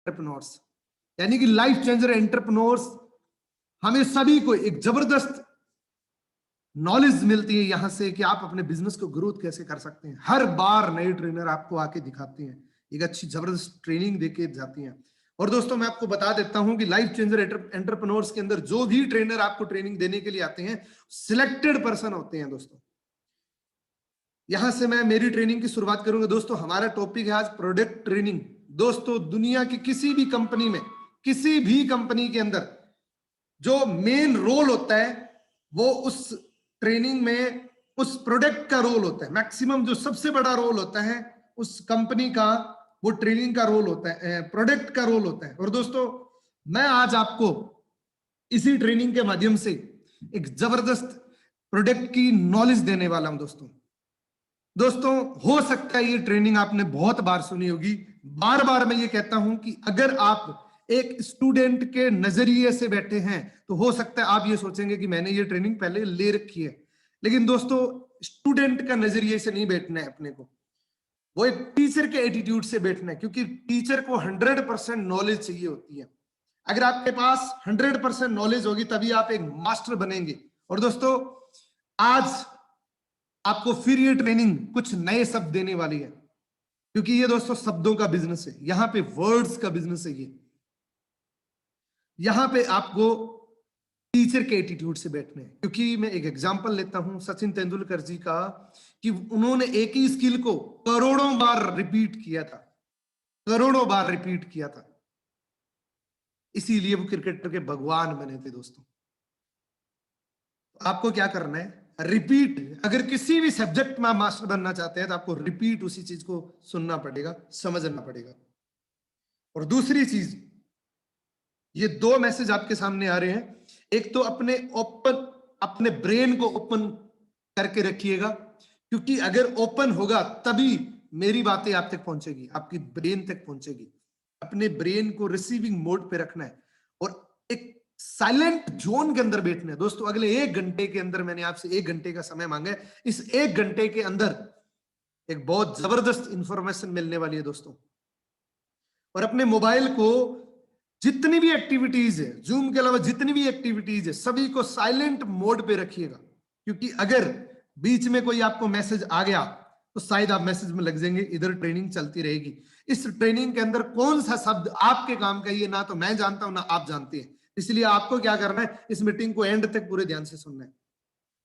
Entrepreneurs, यानी कि life changer entrepreneurs, हमें सभी को एक जबरदस्त नॉलेज मिलती है यहां से कि आप अपने बिजनेस को ग्रोथ कैसे कर सकते हैं। हर बार नए ट्रेनर आपको आके दिखाते हैं, एक अच्छी जबरदस्त ट्रेनिंग देके जाती हैं। और दोस्तों मैं आपको बता देता हूं कि लाइफ चेंजर एंटरप्रेन्योर्स के अंदर जो भी ट्रेनर आपको ट्रेनिंग देने के लिए आते हैं, सिलेक्टेड पर्सन होते हैं दोस्तों। यहां से मैं मेरी ट्रेनिंग की शुरुआत करूंगा। दोस्तों हमारा टॉपिक है आज प्रोडक्ट ट्रेनिंग। दोस्तों दुनिया की किसी भी कंपनी में, किसी भी कंपनी के अंदर जो मेन रोल होता है वो उस ट्रेनिंग में उस प्रोडक्ट का रोल होता है। मैक्सिमम जो सबसे बड़ा रोल होता है उस कंपनी का, वो ट्रेनिंग का रोल होता है, प्रोडक्ट का रोल होता है। और दोस्तों मैं आज आपको इसी ट्रेनिंग के माध्यम से एक जबरदस्त प्रोडक्ट की नॉलेज देने वाला हूं दोस्तों हो सकता है ये ट्रेनिंग आपने बहुत बार सुनी होगी। बार बार मैं ये कहता हूं कि अगर आप एक स्टूडेंट के नजरिए से बैठे हैं तो हो सकता है आप ये सोचेंगे कि मैंने ये ट्रेनिंग पहले ले रखी है, लेकिन दोस्तों स्टूडेंट का नजरिए से नहीं बैठना है अपने को, वो एक टीचर के एटीट्यूड से बैठना है, क्योंकि टीचर को 100% नॉलेज चाहिए होती है। अगर आपके पास 100% नॉलेज होगी तभी आप एक मास्टर बनेंगे। और दोस्तों आज आपको फिर ये ट्रेनिंग कुछ नए शब्द देने वाली है, क्योंकि ये दोस्तों शब्दों का बिजनेस है, यहां पे वर्ड्स का बिजनेस है। ये यहां पे आपको टीचर के एटीट्यूड से बैठने हैं। क्योंकि मैं एक एग्जांपल लेता हूं सचिन तेंदुलकर जी का, कि उन्होंने एक ही स्किल को करोड़ों बार रिपीट किया था, करोड़ों बार रिपीट किया था, इसीलिए वो क्रिकेटर के भगवान बने थे दोस्तों। आपको क्या करना है, रिपीट। अगर किसी भी सब्जेक्ट में आप मास्टर बनना चाहते हैं तो आपको रिपीट उसी चीज को सुनना पड़ेगा, समझना पड़ेगा। और दूसरी चीज, ये दो मैसेज आपके सामने आ रहे हैं। एक तो अपने ब्रेन को ओपन करके रखिएगा, क्योंकि अगर ओपन होगा तभी मेरी बातें आप तक पहुंचेगी, आपकी ब्रेन तक पहुंचेगी। अपने ब्रेन को रिसीविंग मोड पे रखना है और एक साइलेंट जोन के अंदर बैठना है। दोस्तों अगले 1 घंटे के अंदर मैंने आपसे 1 घंटे का समय मांगा है, इस 1 घंटे के अंदर एक बहुत जबरदस्त इंफॉर्मेशन मिलने वाली है दोस्तों। और अपने मोबाइल को जितनी भी एक्टिविटीज है, जूम के अलावा जितनी भी एक्टिविटीज है, सभी को साइलेंट मोड पे रखिएगा, क्योंकि अगर बीच में कोई आपको मैसेज आ गया तो शायद आप मैसेज में लग जाएंगे, इधर ट्रेनिंग चलती रहेगी। इस ट्रेनिंग के अंदर कौन सा शब्द आपके काम का, ये ना तो मैं जानता हूं ना आप जानते हैं, इसलिए आपको क्या करना है, इस मीटिंग को एंड तक पूरे ध्यान से सुनना है।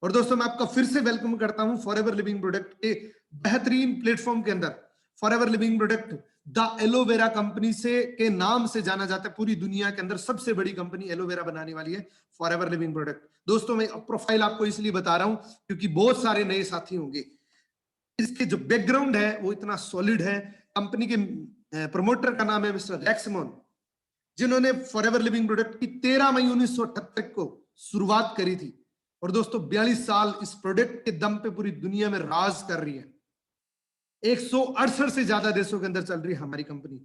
और दोस्तों मैं आपका फिर से वेलकम करता हूं फॉरएवर लिविंग प्रोडक्ट के बेहतरीन प्लेटफॉर्म के अंदर। Forever living product the aloe vera company से के नाम से जाना जाता है, पूरी दुनिया के अंदर सबसे बड़ी कंपनी एलोवेरा बनाने वाली है फॉरएवर लिविंग प्रोडक्ट। दोस्तों मैं प्रोफाइल आपको इसलिए बता रहा हूं क्योंकि बहुत सारे नए साथी होंगे, इसके जो बैकग्राउंड है वो इतना सॉलिड है। कंपनी के प्रमोटर का नाम है मिस्टर रैक्समोन, जिन्होंने फॉरएवर लिविंग प्रोडक्ट की 13 मई 1978 को शुरुआत करी थी। और दोस्तों 42 साल इस प्रोडक्ट के दम पे पूरी दुनिया में राज कर रही है। 168 से ज्यादा देशों के अंदर चल रही है हमारी कंपनी,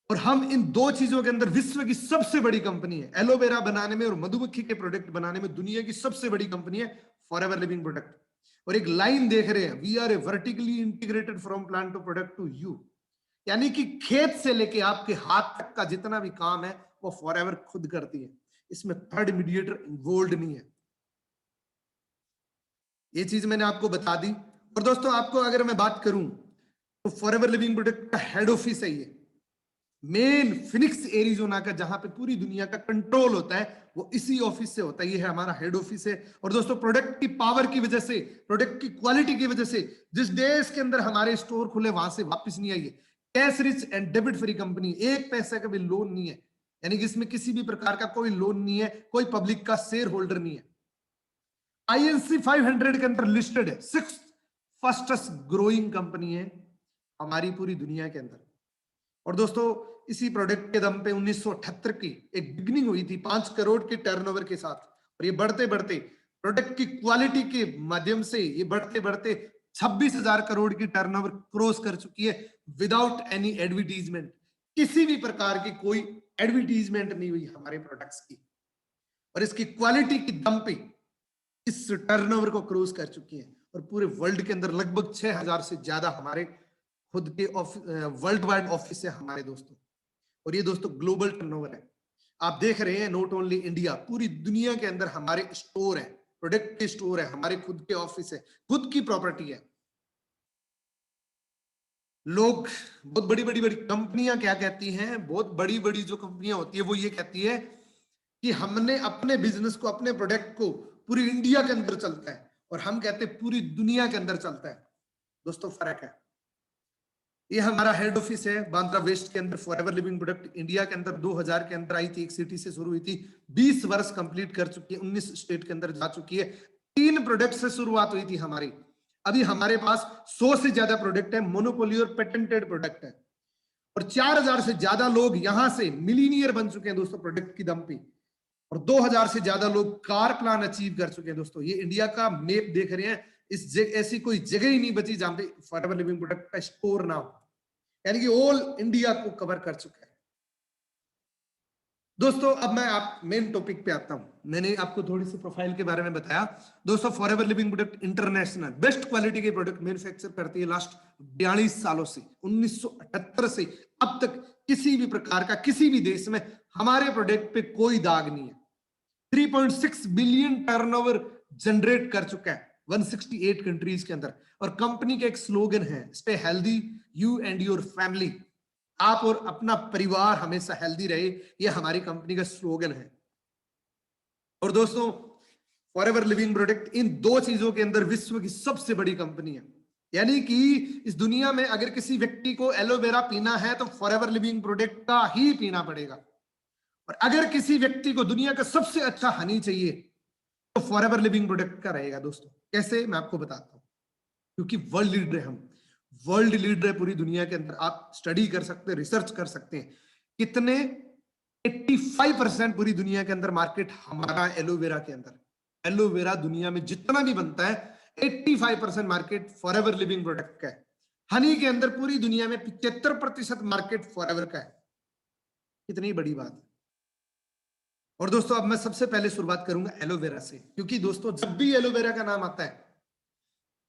और हम इन दो चीजों के अंदर विश्व की सबसे बड़ी कंपनी है। एलोवेरा बनाने में और मधुमक्खी के प्रोडक्ट बनाने में दुनिया की सबसे बड़ी कंपनी है फॉरएवर लिविंग प्रोडक्ट। और एक लाइन देख रहे हैं, we are a vertically integrated from plant to product to you, यानी कि खेत से लेके आपके हाथ तक का जितना भी काम है वो फॉरएवर खुद करती है, इसमें थर्ड मीडिएटर इन्वॉल्व नहीं है। ये चीज मैंने आपको बता दी। और दोस्तों आपको अगर मैं बात करूं तो फॉरएवर लिविंग प्रोडक्ट का हेड ऑफिस है ये मेन फिनिक्स एरिजोना का, जहां पे पूरी दुनिया का कंट्रोल होता है वो इसी ऑफिस से होता है। ये है हमारा हेड ऑफिस है। और दोस्तों प्रोडक्ट की पावर की वजह से, प्रोडक्ट की क्वालिटी की वजह से जिस देश के अंदर हमारे स्टोर खुले वहां से वापस नहीं आई है। Cash rich and debit free company, एक पैसा का भी लोन नहीं है, यानी कि इसमें किसी भी प्रकार का कोई लोन नहीं है, कोई पब्लिक का शेयर होल्डर नहीं है। INC 500 के अंदर लिस्टेड है, 6th फास्टेस्ट ग्रोइंग कंपनी है हमारी पूरी दुनिया के अंदर। और दोस्तों इसी प्रोडक्ट के दम पे 1978 की एक बिगनिंग हुई थी 5 करोड़ के टर्नओवर के साथ, और ये बढ़ते बढ़ते प्रोडक्ट की क्वालिटी के माध्यम से ये बढ़ते बढ़ते 26,000 करोड़ की टर्नओवर क्रॉस कर चुकी है विदाउट एनी एडवर्टीजमेंट। किसी भी प्रकार की कोई एडवर्टीजमेंट नहीं हुई हमारे प्रोडक्ट्स की, और इसकी क्वालिटी की दम पे इस टर्नओवर को क्रॉस कर चुकी है। और पूरे वर्ल्ड के अंदर लगभग 6,000 से ज्यादा हमारे खुद के वर्ल्ड वाइड ऑफिस है हमारे दोस्तों। और ये दोस्तों ग्लोबल टर्नओवर है। आप देख रहे हैं नॉट ओनली इंडिया, पूरी दुनिया के अंदर हमारे स्टोर है, प्रोडक्ट के स्टोर है, हमारे खुद के ऑफिस है, खुद की प्रॉपर्टी है। लोग, बहुत बड़ी बड़ी बड़ी कंपनियां क्या कहती हैं, बहुत बड़ी बड़ी जो कंपनियां होती है वो ये कहती है कि हमने अपने बिजनेस को, अपने प्रोडक्ट को पूरी इंडिया के अंदर चलता है, और हम कहते हैं पूरी दुनिया के अंदर चलता है। दोस्तों फर्क है। ये हमारा हेड ऑफिस है बांद्रा वेस्ट के अंदर। फॉरएवर लिविंग प्रोडक्ट इंडिया के अंदर 2000 के अंदर आई थी, एक सिटी से शुरू हुई थी, 20 वर्ष कंप्लीट कर चुकी है, 19 स्टेट के अंदर जा चुकी है। 3 प्रोडक्ट से शुरुआत हुई थी हमारी। अभी हमारे पास 100 से ज्यादा प्रोडक्ट है, मोनोपोली और पेटेंटेड प्रोडक्ट है, और 4000 से ज्यादा लोग यहां से मिलीनियर बन चुके हैं दोस्तों प्रोडक्ट की दम पे, और 2000 से ज्यादा लोग कार प्लान अचीव कर चुके हैं। दोस्तों ये इंडिया का मैप देख रहे हैं, ऐसी कोई जगह ही नहीं बची जहां पे फॉरएवर लिविंग प्रोडक्ट का स्टोर ना हो, यानी कि ऑल इंडिया को कवर कर चुका है। दोस्तों अब मैं आप मेन टॉपिक पे आता हूं। मैंने आपको थोड़ी सी प्रोफाइल के बारे में बताया। दोस्तों forever living product international best quality के प्रोडक्ट मैन्युफैक्चर करती है लास्ट 42 सालों से, 1978 से अब तक किसी भी प्रकार का किसी भी देश में हमारे प्रोडक्ट पे कोई दाग नहीं है। 3.6 बिलियन टर्नओवर जनरेट कर चुका है 168 कंट्रीज के अंदर, और कंपनी का एक स्लोगन है, stay healthy you and your family, आप और अपना परिवार हमेशा हेल्दी रहे, ये हमारी कंपनी का स्लोगन है। और दोस्तों फॉरएवर लिविंग प्रोडक्ट इन 2 चीजों के अंदर विश्व की सबसे बड़ी कंपनी है, यानी कि इस दुनिया में अगर किसी व्यक्ति को एलोवेरा पीना है तो फॉरएवर लिविंग प्रोडक्ट का ही पीना पड़ेगा, और अगर किसी व्यक्ति को दुनिया का सबसे अच्छा हनी चाहिए तो फॉरएवर लिविंग प्रोडक्ट का रहेगा। दोस्तों कैसे, मैं आपको बताता हूं, क्योंकि वर्ल्ड लीडर है, हम वर्ल्ड लीडर है पूरी दुनिया के अंदर। आप स्टडी कर सकते हैं, रिसर्च कर सकते हैं, कितने 85% पूरी दुनिया के अंदर मार्केट हमारा एलोवेरा के अंदर। एलोवेरा दुनिया में जितना भी बनता है 85% मार्केट फॉरएवर लिविंग प्रोडक्ट का है। हनी के अंदर पूरी दुनिया में 75% मार्केट फॉरएवर का है। कितनी बड़ी बात है। और दोस्तों अब मैं सबसे पहले शुरुआत करूंगा एलोवेरा से, क्योंकि दोस्तों जब भी एलोवेरा का नाम आता है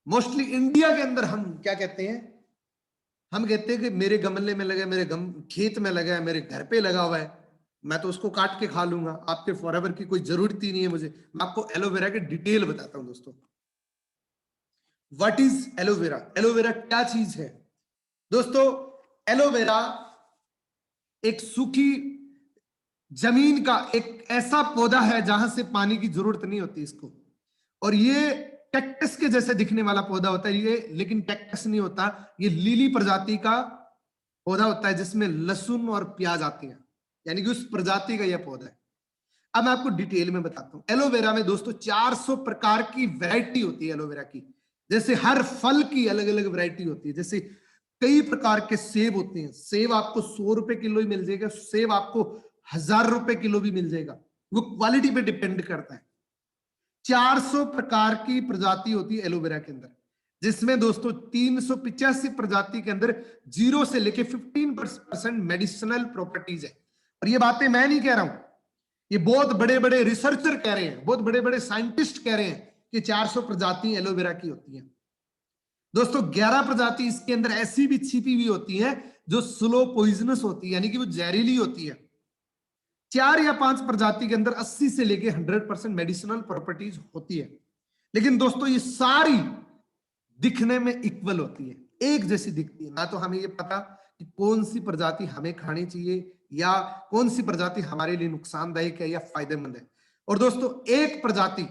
मोस्टली इंडिया के अंदर हम क्या कहते हैं, हम कहते हैं कि मेरे गमले में लगा है, मेरे खेत में लगा है, मेरे घर पे लगा हुआ है, मैं तो उसको काट के खा लूंगा, आपके फॉरएवर की कोई जरूरत ही नहीं है मुझे। मैं आपको एलोवेरा के डिटेल बताता हूं दोस्तों। What is aloe vera? एलोवेरा क्या चीज है? दोस्तों एलोवेरा एक सूखी जमीन का एक ऐसा पौधा है जहां से पानी की जरूरत नहीं होती इसको, और ये कैक्टस के जैसे दिखने वाला पौधा होता है ये, लेकिन कैक्टस नहीं होता, ये लिली प्रजाति का पौधा होता है जिसमें लहसुन और प्याज आते हैं, यानी कि उस प्रजाति का यह पौधा है। अब मैं आपको डिटेल में बताता हूं। एलोवेरा में दोस्तों 400 प्रकार की वैरायटी होती है एलोवेरा की, जैसे हर फल की अलग अलग वैरायटी होती है। जैसे कई प्रकार के सेब होते हैं, सेब आपको 100 रुपए किलो ही मिल जाएगा, सेब आपको 1000 रुपए किलो भी मिल जाएगा, वो क्वालिटी पे डिपेंड करता है। 400 प्रकार की प्रजाति होती है एलोवेरा के अंदर, जिसमें दोस्तों 385 प्रजाति के अंदर 0 से लेके 15% मेडिसिनल प्रॉपर्टीज है। और ये बातें मैं नहीं कह रहा हूं, ये बहुत बड़े बड़े रिसर्चर कह रहे हैं, बहुत बड़े बड़े साइंटिस्ट कह रहे हैं कि 400 प्रजाति एलोवेरा की होती हैं। दोस्तों 11 प्रजाति इसके अंदर ऐसी भी छिपी हुई होती है जो स्लो पॉइजनस होती है, यानी कि वो जहरीली होती है। 4 या 5 प्रजाति के अंदर 80 से लेके 100% मेडिसिनल प्रॉपर्टीज होती है। लेकिन दोस्तों ये सारी दिखने में इक्वल होती है, एक जैसी दिखती है। ना तो हमें ये पता कि कौन सी प्रजाति हमें खानी चाहिए या कौन सी प्रजाति हमारे लिए नुकसानदायक है या फायदेमंद है। और दोस्तों एक प्रजाति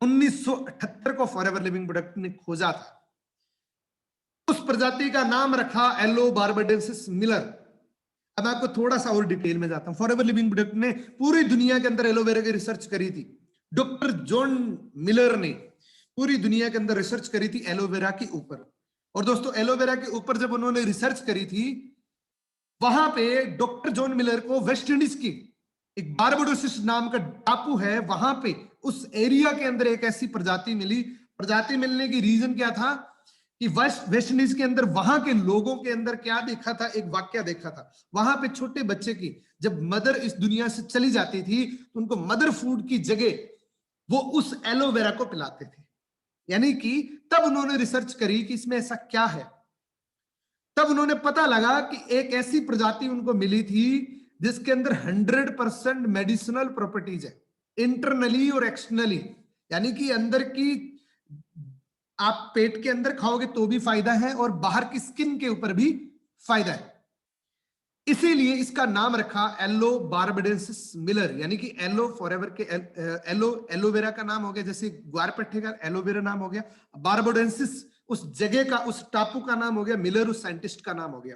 1978 को फॉरएवर लिविंग प्रोडक्ट ने खोजा था, उस प्रजाति का नाम रखा एलो बार्बाडेंसिस मिलर। अब मैं आपको थोड़ा सा और डिटेल में जाता हूं। फॉरएवर लिविंग प्रोडक्ट ने पूरी दुनिया के अंदर एलोवेरा की रिसर्च करी थी। डॉक्टर जॉन मिलर ने पूरी दुनिया के अंदर रिसर्च करी थी एलोवेरा के ऊपर। और दोस्तों एलोवेरा के ऊपर जब उन्होंने रिसर्च करी थी, वहां पे डॉक्टर जॉन मिलर को वेस्ट इंडीज की एक बारबाडोसिस नाम का टापू है, वहां पे उस एरिया के अंदर एक ऐसी प्रजाति मिली। प्रजाति मिलने की रीजन क्या था कि वेस्ट इंडीज के अंदर वहां के लोगों के अंदर क्या देखा था, एक वाक्य देखा था। वहां पे छोटे बच्चे की जब मदर इस दुनिया से चली जाती थी तो उनको मदर फूड की जगह वो उस एलोवेरा को पिलाते थे, यानी कि तब उन्होंने रिसर्च करी कि इसमें ऐसा क्या है। तब उन्होंने पता लगा कि एक ऐसी प्रजाति उनको मिली थी जिसके अंदर 100% मेडिसिनल प्रॉपर्टीज है, इंटरनली और एक्सटर्नली, यानी कि अंदर की आप पेट के अंदर खाओगे तो भी फायदा है और बाहर की स्किन के ऊपर भी फायदा है। इसीलिए इसका नाम रखा एलो बारबडेंसिस मिलर, यानी कि एलो फॉरएवर के एलोवेरा का नाम हो गया, जैसे ग्वारपेठे का एलोवेरा नाम हो गया, बारबडेंसिस उस जगह का, उस टापू का नाम हो गया, मिलर उस साइंटिस्ट का नाम हो गया,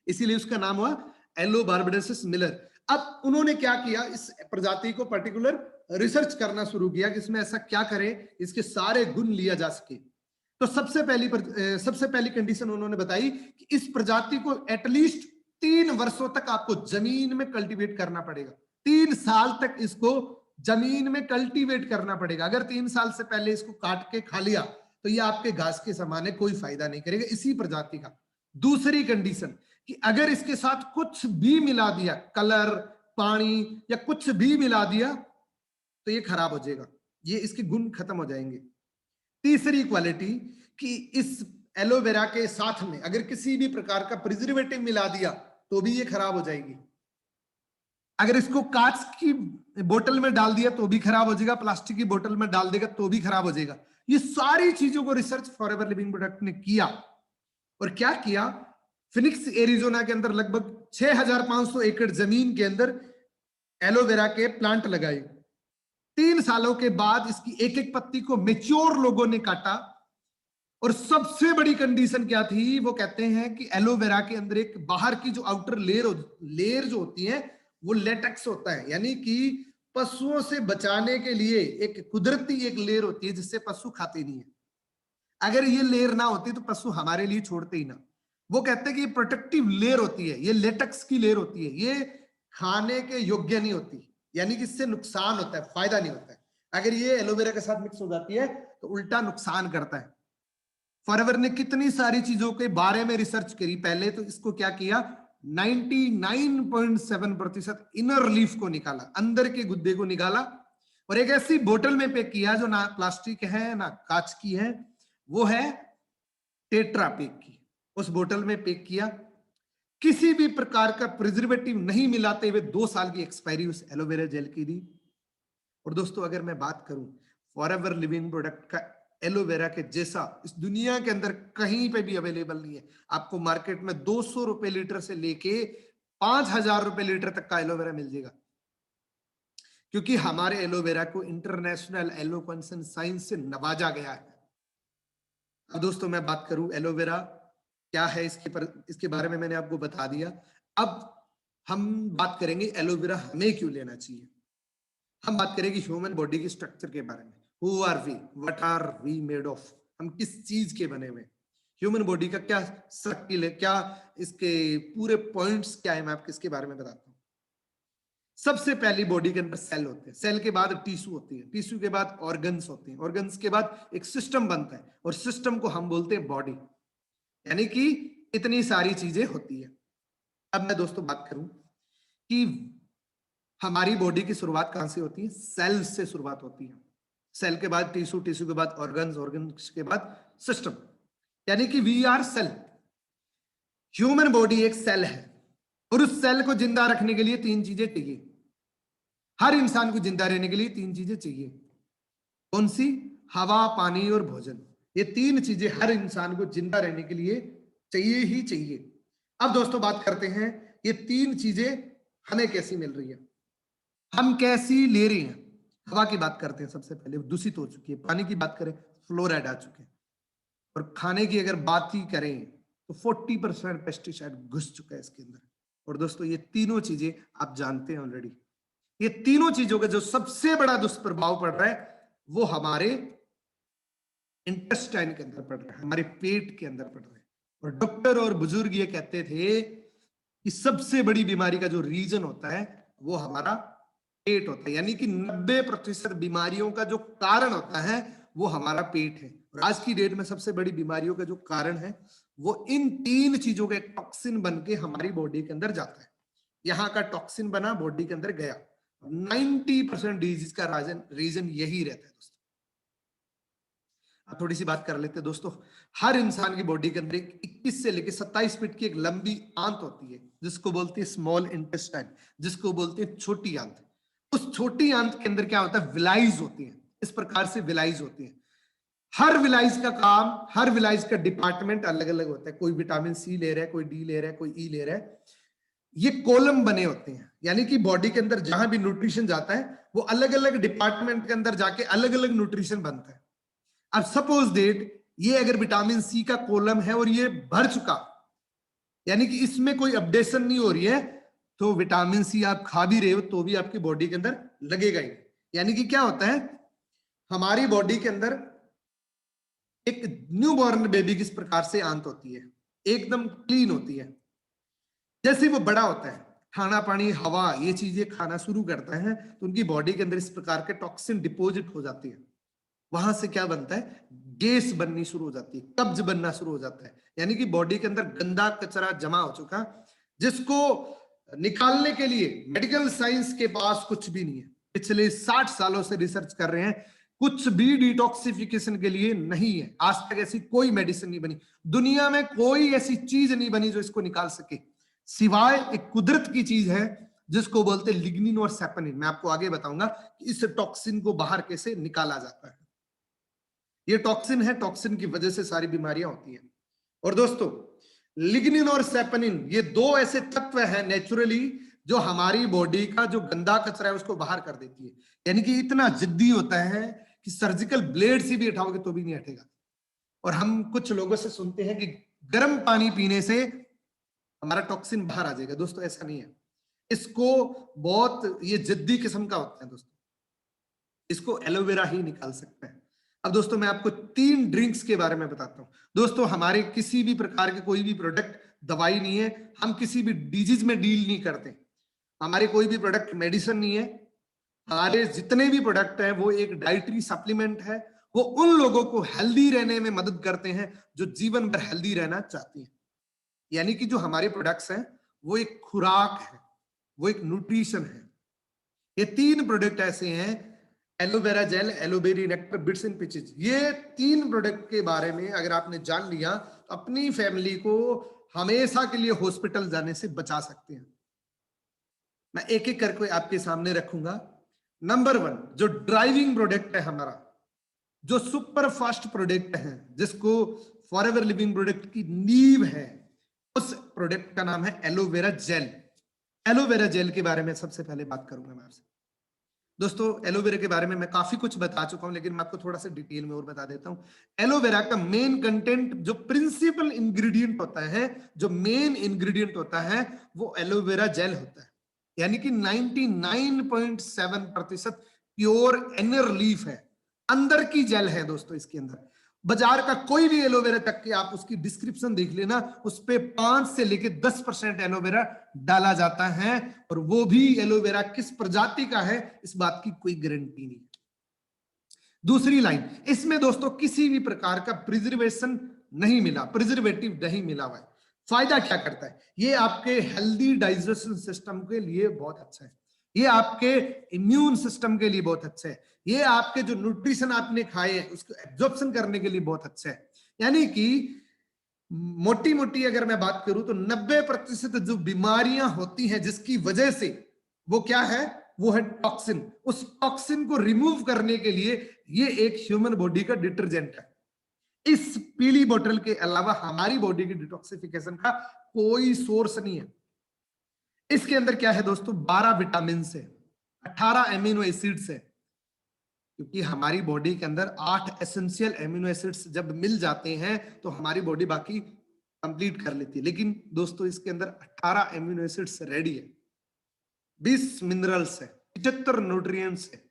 इसीलिए उसका नाम हुआ एलो बारबडेंसिस मिलर। अब उन्होंने क्या किया, इस प्रजाति को पर्टिकुलर रिसर्च करना शुरू किया कि इसमें ऐसा क्या करें इसके सारे गुण लिया जा सके। तो सबसे पहली कंडीशन उन्होंने बताई कि इस प्रजाति को एटलीस्ट 3 वर्षों तक आपको जमीन में कल्टीवेट करना पड़ेगा, 3 साल तक इसको जमीन में कल्टीवेट करना पड़ेगा। अगर 3 साल से पहले इसको काट के खा लिया तो ये आपके घास के समान है, कोई फायदा नहीं करेगा इसी प्रजाति का। दूसरी कंडीशन कि अगर इसके साथ कुछ भी मिला दिया, कलर, पानी या कुछ भी मिला दिया तो ये खराब हो जाएगा, ये इसके गुण खत्म हो जाएंगे। तीसरी क्वालिटी कि इस एलोवेरा के साथ में अगर किसी भी प्रकार का प्रिजर्वेटिव मिला दिया तो भी ये खराब हो जाएगी। अगर इसको कांच की बोतल में डाल दिया तो भी खराब हो जाएगा, प्लास्टिक की बोतल में डाल देगा तो भी खराब हो जाएगा। ये सारी चीजों को रिसर्च फॉरएवर लिविंग प्रोडक्ट ने किया। और क्या किया, फिनिक्स एरिजोना के अंदर लगभग 6500 एकड़ जमीन के अंदर एलोवेरा के प्लांट लगाए। 3 सालों के बाद इसकी एक एक पत्ती को मेच्योर लोगों ने काटा। और सबसे बड़ी कंडीशन क्या थी, वो कहते हैं कि एलोवेरा के अंदर एक बाहर की जो आउटर लेयर जो होती है वो लेटेक्स होता है, यानी कि पशुओं से बचाने के लिए एक कुदरती एक लेयर होती है जिससे पशु खाते नहीं है। अगर ये लेयर ना होती तो पशु हमारे लिए छोड़ते ही ना। वो कहते हैं कि ये प्रोटेक्टिव लेयर होती है, ये लेटेक्स की लेयर होती है, ये खाने के योग्य नहीं होती, यानी कि इससे नुकसान होता है, फायदा नहीं होता है। अगर ये एलोवेरा के साथ मिक्स हो जाती है तो उल्टा नुकसान करता है। फॉरएवर ने कितनी सारी चीजों के बारे में रिसर्च करी। पहले तो इसको क्या किया, 99.7% इनर लीफ को निकाला, अंदर के गुद्दे को निकाला और एक ऐसी बोतल में पैक किया जो ना प्लास्टिक है ना कांच की है, वो है टेट्रा पैक की, उस बोतल में पैक किया। किसी भी प्रकार का प्रिजर्वेटिव नहीं मिलाते हुए 2 साल की एक्सपायरी उस एलोवेरा जेल की दी। और दोस्तों अगर मैं बात करूं फॉरएवर लिविंग प्रोडक्ट का, एलोवेरा के जैसा इस दुनिया के अंदर कहीं पे भी अवेलेबल नहीं है। आपको मार्केट में 200 रुपए लीटर से लेके 5000 रुपए लीटर तक का एलोवेरा मिल जाएगा, क्योंकि हमारे एलोवेरा को इंटरनेशनल एलो कंसन साइंस से नवाजा गया है। अब दोस्तों मैं बात करूं एलोवेरा क्या है, इसके बारे में मैंने आपको बता दिया। अब हम बात करेंगे एलोवेरा हमें क्यों लेना चाहिए। हम बात करेंगे ह्यूमन बॉडी की स्ट्रक्चर के बारे में। Who are we, what are we made of, हम किस चीज के बने हुए। ह्यूमन बॉडी का क्या सर्किल है, क्या इसके पूरे पॉइंट्स क्या है, मैं आपको इसके बारे में बताता हूँ। सबसे पहली बॉडी के अंदर सेल होते हैं, सेल के बाद टिश्यू होती है, टिश्यू के बाद ऑर्गन्स होते हैं, ऑर्गन्स के बाद एक सिस्टम बनता है और सिस्टम को हम बोलते हैं बॉडी, यानी कि इतनी सारी चीजें होती है। अब मैं दोस्तों बात करूं कि हमारी बॉडी की शुरुआत कहां से होती है, सेल से शुरुआत होती है। सेल के बाद टिश्यू, टिश्यू के बाद ऑर्गन्स, ऑर्गन्स के बाद सिस्टम, यानी कि we are cell. Human body एक सेल है और उस सेल को जिंदा रखने के लिए 3 चीजें चाहिए। हर इंसान को जिंदा रहने के लिए 3 चीजें चाहिए। कौन सी? हवा, पानी और भोजन। ये 3 चीजें हर इंसान को जिंदा रहने के लिए चाहिए ही चाहिए। अब दोस्तों बात करते हैं ये 3 चीजें हमें कैसी मिल रही है, हम कैसी ले रहे हैं। हवा की बात करते हैं, सबसे पहले दूषित हो चुकी है। पानी की बात करें, फ्लोराइड आ चुके हैं। और खाने की अगर बात ही करें तो 40% पेस्टिसाइड घुस चुका है इसके अंदर। और दोस्तों ये तीनों चीजें आप जानते हैं ऑलरेडी, ये तीनों चीजों का जो सबसे बड़ा दुष्प्रभाव पड़ रहा है वो हमारे इंटेस्टाइन के अंदर पड़ रहा है, हमारे पेट के अंदर पड़ रहा है। और डॉक्टर और बुजुर्ग ये कहते थे कि सबसे बड़ी बीमारी का जो रीजन होता है वो हमारा पेट होता है, यानी कि 90% बीमारियों का जो कारण होता है वो हमारा पेट है। और आज की डेट में सबसे बड़ी बीमारियों का जो कारण है वो इन 3 चीजों का एक टॉक्सिन बन के हमारी बॉडी के अंदर जाता है। यहाँ का टॉक्सिन बना, बॉडी के अंदर गया। 90% डिजीज का रीजन यही रहता है दोस्तों। अब थोड़ी सी बात कर लेते हैं दोस्तों। हर इंसान की बॉडी के अंदर 21 से लेकर 27 फीट की एक लंबी आंत होती है, जिसको बोलते हैं स्मॉल इंटेस्टाइन, जिसको बोलते हैं छोटी आंत। उस छोटी आंत के अंदर क्या होता है, विलाइज होती है। इस प्रकार से विलाइज होती है। हर विलाइज का काम, हर विलाइज का डिपार्टमेंट अलग अलग होता है। कोई विटामिन सी ले रहा है, कोई डी ले रहा है, कोई ई ले रहा है। ये कॉलम बने होते हैं, यानी कि बॉडी के अंदर जहां भी न्यूट्रिशन जाता है वो अलग अलग डिपार्टमेंट के अंदर जाके अलग अलग न्यूट्रिशन बनता है। अब सपोज डेट ये अगर विटामिन सी का कॉलम है और ये भर चुका, यानी कि इसमें कोई अपडेशन नहीं हो रही है, तो विटामिन सी आप खा भी रहे हो तो भी आपकी बॉडी के अंदर लगेगा ही। यानी कि क्या होता है, हमारी बॉडी के अंदर एक न्यू बॉर्न बेबी किस प्रकार से आंत होती है, एकदम क्लीन होती है। जैसे वो बड़ा होता है, खाना पानी हवा ये चीजें खाना शुरू करता है, तो उनकी बॉडी के अंदर इस प्रकार के टॉक्सिन डिपॉजिट हो जाती है। वहां से क्या बनता है, गैस बननी शुरू हो जाती है, कब्ज बनना शुरू हो जाता है। यानी कि बॉडी के अंदर गंदा कचरा जमा हो चुका, जिसको निकालने के लिए मेडिकल साइंस के पास कुछ भी नहीं है। पिछले 60 सालों से रिसर्च कर रहे हैं, कुछ भी डिटॉक्सिफिकेशन के लिए नहीं है। आज तक ऐसी कोई मेडिसिन नहीं बनी, दुनिया में कोई ऐसी चीज नहीं बनी जो इसको निकाल सके, सिवाय एक कुदरत की चीज है जिसको बोलते हैं लिग्निन और सैपोनिन। मैं आपको आगे बताऊंगा कि इस टॉक्सिन को बाहर कैसे निकाला जाता है। ये टॉक्सिन है, टॉक्सिन की वजह से सारी बीमारियां होती हैं। और दोस्तों, लिग्निन और सैपोनिन ये दो ऐसे तत्व हैं नेचुरली जो हमारी बॉडी का जो गंदा कचरा है उसको बाहर कर देती है। यानी कि इतना जिद्दी होता है कि सर्जिकल ब्लेड से भी हटाओगे तो भी नहीं हटेगा। और हम कुछ लोगों से सुनते हैं कि गर्म पानी पीने से हमारा टॉक्सिन बाहर आ जाएगा। दोस्तों ऐसा नहीं है, इसको बहुत ये जिद्दी किस्म का होता है दोस्तों, इसको एलोवेरा ही निकाल सकता है। अब दोस्तों मैं आपको 3 ड्रिंक्स के बारे में बताता हूं। दोस्तों हमारे किसी भी प्रकार के कोई भी प्रोडक्ट दवाई नहीं है, हम किसी भी डिजीज में डील नहीं करते, हमारे कोई भी प्रोडक्ट मेडिसिन नहीं है। हमारे जितने भी प्रोडक्ट है वो एक डाइटरी सप्लीमेंट है। वो उन लोगों को हेल्दी रहने में मदद करते हैं जो जीवन भर हेल्दी रहना चाहती हैं। यानी कि जो हमारे प्रोडक्ट्स हैं वो एक खुराक है, वो एक न्यूट्रिशन है। ये 3 प्रोडक्ट ऐसे हैं, aloe vera gel, aloe berry nectar, bits and peaches. ये 3 प्रोडक्ट के बारे में अगर आपने जान लिया तो अपनी फैमिली को हमेशा के लिए हॉस्पिटल जाने से बचा सकते हैं। मैं एक एक करके आपके सामने रखूंगा। नंबर 1 जो ड्राइविंग प्रोडक्ट है हमारा, जो सुपर फास्ट प्रोडक्ट है, जिसको फॉरएवर लिविंग प्रोडक्ट की नींव है, उस प्रोडक्ट का नाम है एलोवेरा जेल। एलोवेरा जेल के बारे में सबसे पहले बात करूंगा मैं आपसे। दोस्तों एलोवेरा के बारे में मैं काफी कुछ बता चुका हूं, लेकिन मैं आपको थोड़ा सा डिटेल में और बता देता हूं। एलोवेरा का मेन कंटेंट, जो प्रिंसिपल इंग्रेडिएंट होता है, जो मेन इंग्रेडिएंट होता है, वो एलोवेरा जेल होता है। यानी कि 99.7% प्योर इनर लीफ है, अंदर की जेल है दोस्तों। इसके अंदर बाजार का कोई भी एलोवेरा तक के आप उसकी डिस्क्रिप्शन देख लेना, उस पे 5 से लेके 10% एलोवेरा डाला जाता है, और वो भी एलोवेरा किस प्रजाति का है इस बात की कोई गारंटी नहीं। दूसरी लाइन, इसमें दोस्तों किसी भी प्रकार का प्रिजर्वेशन नहीं मिला, प्रिजर्वेटिव नहीं मिला हुआ है। फायदा क्या करता है, ये आपके हेल्दी डाइजेशन सिस्टम के लिए बहुत अच्छा है, ये आपके इम्यून सिस्टम के लिए बहुत अच्छा है, ये आपके जो न्यूट्रिशन आपने खाए उसको एब्जॉर्प्शन करने के लिए बहुत अच्छा है। यानी कि मोटी मोटी अगर मैं बात करूं तो 90% जो बीमारियां होती हैं जिसकी वजह से, वो क्या है, वो है टॉक्सिन। उस टॉक्सिन को रिमूव करने के लिए ये एक ह्यूमन बॉडी का डिटर्जेंट है। इस पीली बोतल के अलावा हमारी बॉडी की डिटॉक्सिफिकेशन का कोई सोर्स नहीं है। इसके अंदर क्या है दोस्तों, 12 विटामिन है, 18 एमिनो एसिड्स है, क्योंकि हमारी बॉडी के अंदर 8 एसेंशियल एमिनो एसिड्स जब मिल जाते हैं तो हमारी बॉडी बाकी कंप्लीट कर लेती है। लेकिन दोस्तों इसके अंदर 18 एमिनो एसिड्स रेडी है, 20 मिनरल्स है, 75 न्यूट्रिएंट्स है,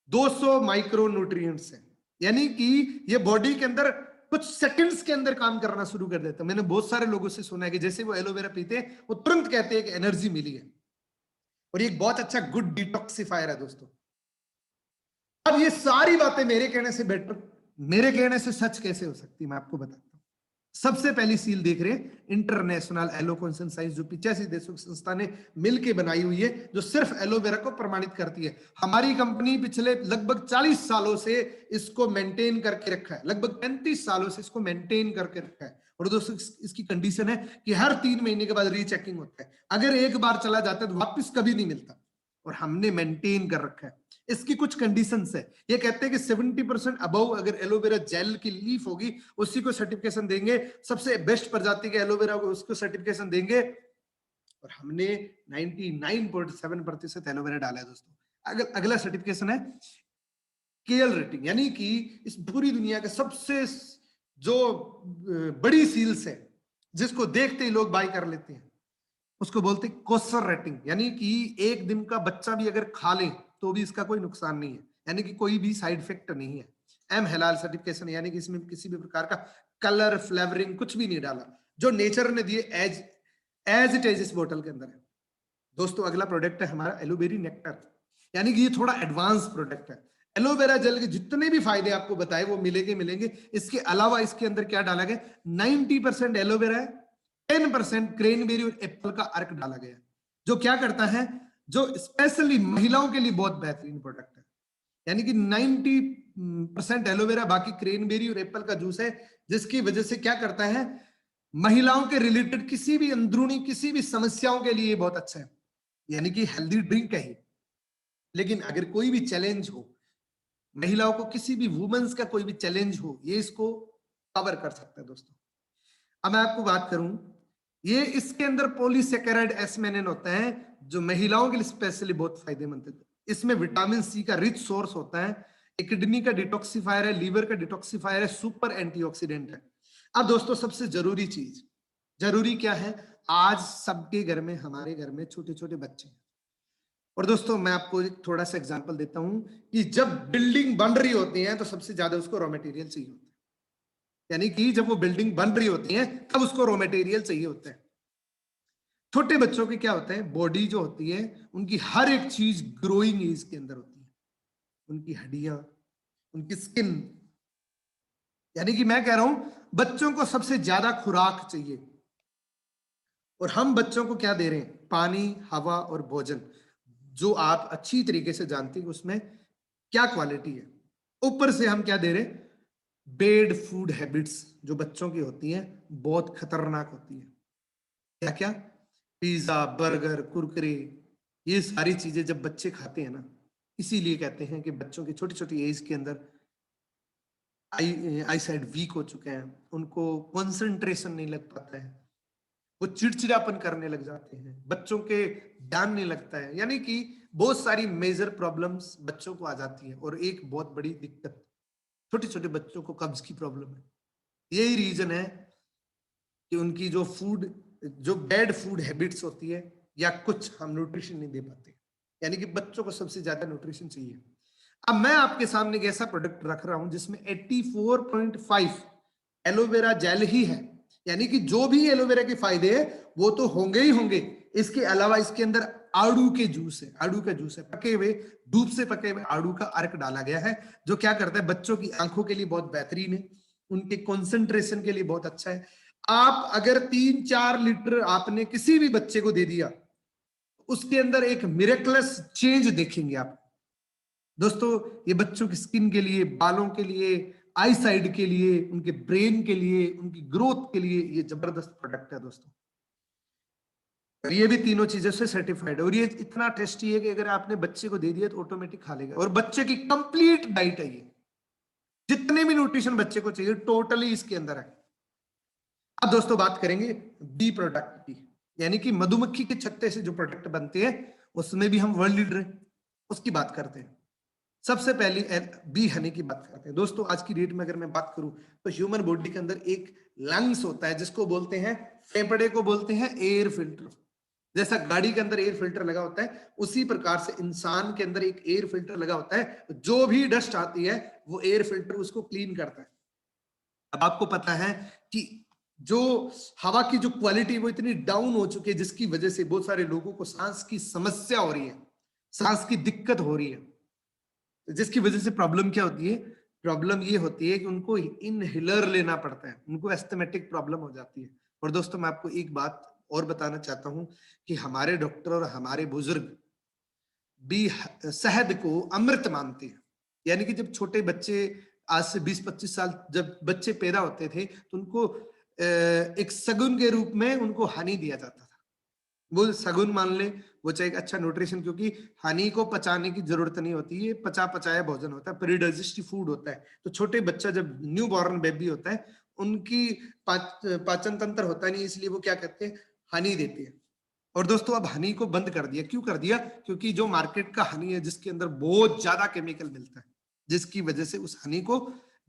200 माइक्रो न्यूट्रिएंट्स है। यानी कि ये बॉडी के अंदर कुछ सेकंड्स के अंदर काम करना शुरू कर देता है। मैंने बहुत सारे लोगों से सुना है कि जैसे वो एलोवेरा पीते हैं वो तुरंत कहते हैं कि एनर्जी मिली है, और ये एक बहुत अच्छा गुड डिटॉक्सिफायर है दोस्तों। अब ये सारी बातें मेरे कहने से बेटर, मेरे कहने से सच कैसे हो सकती है, मैं आपको बताता हूं। सबसे पहली सील देख रहे हैं इंटरनेशनल एलो कंसेंसस, जो 85 देशों की संस्था ने मिलकर बनाई हुई है, जो सिर्फ एलोवेरा को प्रमाणित करती है। हमारी कंपनी पिछले लगभग 40 सालों से इसको मेंटेन करके रखा है, लगभग 35 सालों से इसको मेंटेन करके रखा है। और दोस्तों इसकी कंडीशन है कि हर 3 महीने के बाद रीचेकिंग होता है, अगर एक बार चला जाता है तो वापस कभी नहीं मिलता, और हमने मेंटेन कर रखा है। इसकी कुछ कंडीशंस है, ये कहते हैं कि 70% अबव अगर एलोवेरा जेल की लीफ होगी उसी को सर्टिफिकेशन देंगे, सबसे बेस्ट प्रजाति के एलोवेरा होगा उसको सर्टिफिकेशन देंगे, और हमने 99.7% एलोवेरा डाला है दोस्तों। अगला सर्टिफिकेशन है केएल रेटिंग, यानी कि इस पूरी दुनिया के सबसे जो बड़ी सील्स है जिसको देखते ही लोग बाय कर लेते हैं, उसको बोलते हैं कोसर रेटिंग, यानी कि एक दिन का बच्चा भी अगर खा ले तो भी इसका कोई नुकसान नहीं है, यानी कि कोई भी साइड इफेक्ट नहीं है। एम हलाल सर्टिफिकेशन, यानी कि इसमें किसी भी प्रकार का कलर फ्लेवरिंग कुछ भी नहीं डाला, जो नेचर ने दिए एज इट इज इस बोतल के अंदर है। दोस्तों अगला प्रोडक्ट है हमारा एलोवेरी नेक्टर, यानी कि ये थोड़ा एडवांस प्रोडक्ट है। एलोवेरा जेल के जितने भी फायदे आपको बताए वो मिलेंगे। इसके अलावा इसके अंदर क्या डाला गया, 90% एलोवेरा है, 10% क्रेनबेरी और एप्पल का अर्क डाला गया, जो क्या करता है, जो स्पेशली महिलाओं के लिए बहुत बेहतरीन प्रोडक्ट है। यानी कि 90% एलोवेरा, बाकी क्रेनबेरी और एप्पल का जूस है, जिसकी वजह से क्या करता है, महिलाओं के रिलेटेड किसी भी अंदरूनी किसी भी समस्याओं के लिए बहुत अच्छा है, यानी कि हेल्दी ड्रिंक है ही। लेकिन अगर कोई भी चैलेंज हो, महिलाओं को किसी भी वुमेन्स का कोई भी चैलेंज हो, ये इसको कवर कर सकता है दोस्तों। अब मैं आपको बात करूं, ये इसके अंदर पॉलीसेकेराइड एस्मेनिन होता है, जो महिलाओं के लिए स्पेशली बहुत फायदेमंद है। इसमें विटामिन सी का रिच सोर्स होता है, किडनी का डिटॉक्सिफायर है, लीवर का डिटॉक्सिफायर है, सुपर एंटीऑक्सीडेंट है। अब दोस्तों सबसे जरूरी चीज, जरूरी क्या है, आज सबके घर में, हमारे घर में छोटे छोटे बच्चे हैं, और दोस्तों मैं आपको एक थोड़ा सा एग्जांपल देता हूं कि जब बिल्डिंग बन रही होती है तो सबसे ज्यादा उसको रॉ मटेरियल चाहिए होता है, यानी कि जब वो बिल्डिंग बन रही होती है तब उसको रॉ मटेरियल चाहिए होता है। छोटे बच्चों की क्या होता है, बॉडी जो होती है उनकी हर एक चीज ग्रोइंग एज के अंदर होती है, उनकी हड्डियां, उनकी स्किन, यानी कि मैं कह रहा हूं बच्चों को सबसे ज्यादा खुराक चाहिए, और हम बच्चों को क्या दे रहे हैं, पानी, हवा और भोजन, जो आप अच्छी तरीके से जानते हैं उसमें क्या क्वालिटी है। ऊपर से हम क्या दे रहे हैं, बेड फूड हैबिट्स जो बच्चों की होती हैं बहुत खतरनाक होती है। क्या क्या, पिज्जा, बर्गर, कुरकुरे, ये सारी चीजें जब बच्चे खाते हैं ना, इसीलिए कहते हैं कि बच्चों की छोटी छोटी एज के अंदर आई साइड वीक हो चुके हैं, उनको कंसंट्रेशन नहीं लग पाता है, वो चिड़चिड़ापन करने लग जाते हैं, बच्चों के ध्यान नहीं लगता है, यानी कि बहुत सारी मेजर प्रॉब्लम्स बच्चों को आ जाती है। और एक बहुत बड़ी दिक्कत, छोटे छोटे बच्चों को कब्ज की प्रॉब्लम है। यही रीजन है कि उनकी जो फूड, जो बैड फूड हैबिट्स होती है, या कुछ हम न्यूट्रिशन नहीं दे पाते, यानी कि बच्चों को सबसे ज्यादा न्यूट्रिशन चाहिए। अब मैं आपके सामने एक ऐसा प्रोडक्ट रख रहा हूं जिसमें 84.5 एलोवेरा जेल ही है, यानी कि जो भी एलोवेरा के फायदे हैं वो तो होंगे ही होंगे, इसके अलावा इसके अंदर आड़ू के जूस है, आड़ू का जूस है, पके हुए, धूप से पके हुए आड़ू का अर्क डाला गया है, जो क्या करता है, बच्चों की आंखों के लिए बहुत बेहतरीन है, उनके कंसंट्रेशन के लिए बहुत अच्छा है। आप अगर 3-4 लीटर आपने किसी भी बच्चे को दे दिया, उसके अंदर एक मिरेकलस चेंज देखेंगे आप दोस्तों। ये बच्चों की स्किन के लिए, बालों के लिए, आई साइड के लिए, उनके ब्रेन के लिए, उनकी ग्रोथ के लिए ये जबरदस्त प्रोडक्ट है दोस्तों। और ये भी तीनों चीजों से सर्टिफाइड है, और ये इतना टेस्टी है कि अगर आपने बच्चे को दे दिया तो ऑटोमेटिक खा लेगा, और बच्चे की कंप्लीट डाइट है ये, जितने भी न्यूट्रिशन बच्चे को चाहिए टोटली इसके अंदर है। अब दोस्तों बात करेंगे बी प्रोडक्ट की, यानी कि मधुमक्खी के छत्ते से जो प्रोडक्ट बनते हैं उसमें भी हम वर्ल्ड लीडर हैं, उसकी बात करते हैं। सबसे पहली बी हनी की बात करते हैं दोस्तों। आज की डेट में अगर मैं बात करूं तो ह्यूमन बॉडी के अंदर एक लंग्स होता है जिसको बोलते हैं, फेफड़े को बोलते हैं एयर फिल्टर। जैसा गाड़ी के अंदर एयर फिल्टर लगा होता है, उसी प्रकार से इंसान के अंदर एक एयर फिल्टर लगा होता है, जो भी डस्ट आती है वो एयर फिल्टर उसको क्लीन करता है। अब आपको पता है कि जो हवा की जो क्वालिटी वो इतनी डाउन हो चुकी है, जिसकी वजह से बहुत सारे लोगों को सांस की समस्या हो रही है, सांस की दिक्कत हो रही है, जिसकी वजह से प्रॉब्लम क्या होती है, प्रॉब्लम ये होती है कि उनको इनहेलर लेना पड़ता है, उनको एस्थमेटिक प्रॉब्लम हो जाती है। और दोस्तों मैं आपको एक बात और बताना चाहता हूं कि हमारे डॉक्टर और हमारे बुजुर्ग भी शहद को अमृत मानते हैं। यानी कि जब छोटे बच्चे, आज से 20-25 साल जब बच्चे पैदा होते थे तो उनको एक सगुन के रूप में उनको हनी दिया जाता था। वो सगुन मान ले, वो चाहे एक अच्छा न्यूट्रिशन, क्योंकि हनी को पचाने की जरूरत नहीं होती है, पचा पचाया भोजन होता है, प्रीडाइजेस्टिव फूड होता है। तो छोटे बच्चा जब न्यू बॉर्न बेबी होता है, उनकी पाचन तंत्र होता नहीं, इसलिए वो क्या करते हैं, हनी देते हैं। और दोस्तों अब हनी को बंद कर दिया। क्यों कर दिया? क्योंकि जो मार्केट का हनी है जिसके अंदर बहुत ज्यादा केमिकल मिलता है, जिसकी वजह से उस हनी को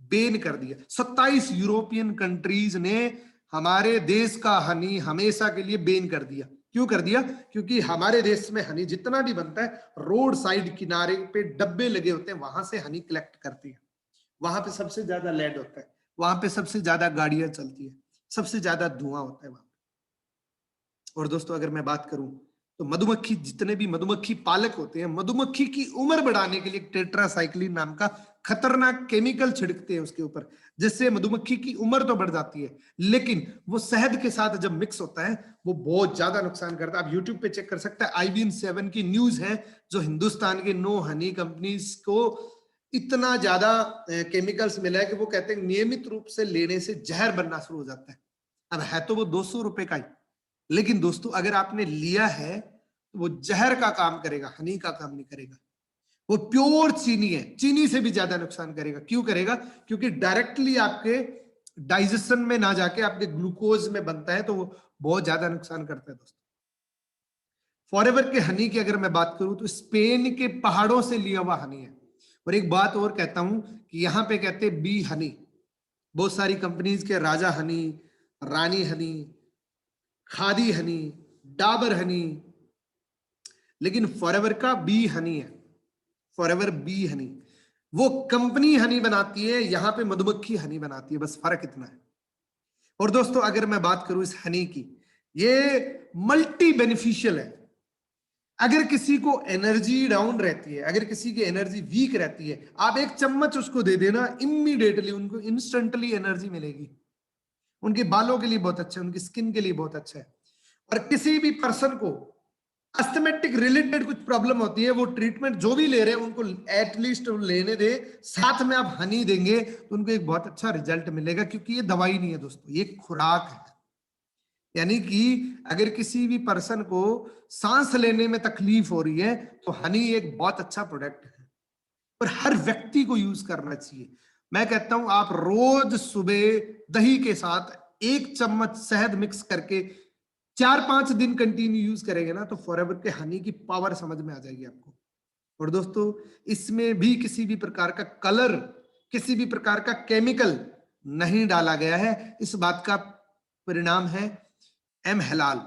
बैन कर दिया। 27 यूरोपियन कंट्रीज ने हमारे देश का हनी हमेशा के लिए बैन कर दिया। क्यों कर दिया? क्योंकि हमारे देश में हनी जितना भी बनता है, रोड साइड किनारे पे डब्बे लगे होते हैं, वहां से हनी कलेक्ट करते हैं। वहां पे सबसे ज्यादा लेड होता है, वहां पे सबसे ज्यादा गाड़ियां चलती है, सबसे ज्यादा धुआं होता है वहां। और दोस्तों अगर मैं बात करूं तो मधुमक्खी, जितने भी मधुमक्खी पालक होते हैं, मधुमक्खी की उम्र बढ़ाने के लिए टेट्रासाइक्लिन नाम का खतरनाक केमिकल छिड़कते हैं उसके ऊपर, जिससे मधुमक्खी की उम्र तो बढ़ जाती है, लेकिन वो शहद के साथ जब मिक्स होता है वो बहुत ज्यादा नुकसान करता है। आप यूट्यूब पे चेक कर सकते हैं, IBN7 की न्यूज है, जो हिंदुस्तान के 9 हनी कंपनीज को इतना ज्यादा केमिकल्स मिला है कि वो कहते हैं नियमित रूप से लेने से जहर बनना शुरू हो जाता है। अब है तो वो 200 रुपए का ही, लेकिन दोस्तों अगर आपने लिया है तो वो जहर का काम करेगा, हनी का काम नहीं करेगा। वो प्योर चीनी है, चीनी से भी ज्यादा नुकसान करेगा। क्यों करेगा? क्योंकि डायरेक्टली आपके डाइजेशन में ना जाके आपके ग्लूकोज में बनता है, तो वो बहुत ज्यादा नुकसान करता है। दोस्तों फॉरएवर के हनी की अगर मैं बात करूं तो स्पेन के पहाड़ों से लिया हुआ हनी है। और एक बात और कहता हूं कि यहां पे कहते हैं बी हनी, बहुत सारी कंपनीज के राजा हनी, रानी हनी, खादी हनी, डाबर हनी, लेकिन फॉरएवर का बी हनी है, फॉरएवर बी हनी। वो कंपनी हनी बनाती है, यहां पे मधुमक्खी हनी बनाती है, बस फर्क इतना है। और दोस्तों अगर मैं बात करूं इस हनी की, ये मल्टी बेनिफिशियल है। अगर किसी को एनर्जी डाउन रहती है, अगर किसी की एनर्जी वीक रहती है, आप एक चम्मच उसको दे देना, इमीडिएटली उनको इंस्टेंटली एनर्जी मिलेगी। उनके बालों के लिए बहुत अच्छा है, उनकी स्किन के लिए बहुत अच्छा है। और किसी भी पर्सन को अस्थमेटिक रिलेटेड कुछ प्रॉब्लम होती है, वो ट्रीटमेंट जो भी ले रहे हैं उनको एटलीस्ट लेने दे, साथ में आप हनी देंगे तो उनको एक बहुत अच्छा रिजल्ट मिलेगा। क्योंकि ये दवाई नहीं है दोस्तों, ये खुराक है। यानी कि अगर किसी भी पर्सन को सांस लेने में तकलीफ हो रही है तो हनी एक बहुत अच्छा प्रोडक्ट है और हर व्यक्ति को यूज करना चाहिए। मैं कहता हूं आप रोज सुबह दही के साथ 1 चम्मच शहद मिक्स करके 4-5 दिन कंटिन्यू यूज करेंगे ना, तो फॉरएवर के हनी की पावर समझ में आ जाएगी आपको। और दोस्तों इसमें भी किसी भी प्रकार का कलर, किसी भी प्रकार का केमिकल नहीं डाला गया है। इस बात का परिणाम है एम हलाल,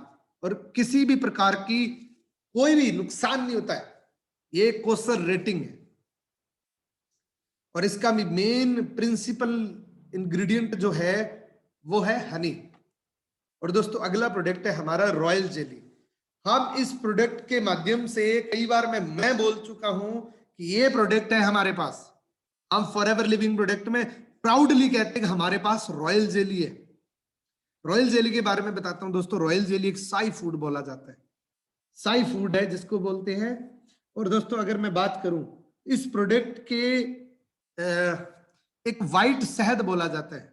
और किसी भी प्रकार की कोई भी नुकसान नहीं होता है। ये कोसर रेटिंग है और इसका मेन प्रिंसिपल इंग्रेडिएंट जो है वो है हनी। और दोस्तों अगला प्रोडक्ट है हमारा रॉयल जेली। हम इस प्रोडक्ट के माध्यम से कई बार मैं बोल चुका हूं कि ये प्रोडक्ट है हमारे पास। हम फॉरएवर लिविंग प्रोडक्ट में प्राउडली कहते हैं कि हमारे पास रॉयल जेली है। रॉयल जेली के बारे में बताता हूं दोस्तों। रॉयल जेली एक साई फूड बोला जाता है, साई फूड है जिसको बोलते हैं। और दोस्तों अगर मैं बात करूं इस प्रोडक्ट के एक वाइट शहद बोला जाता है,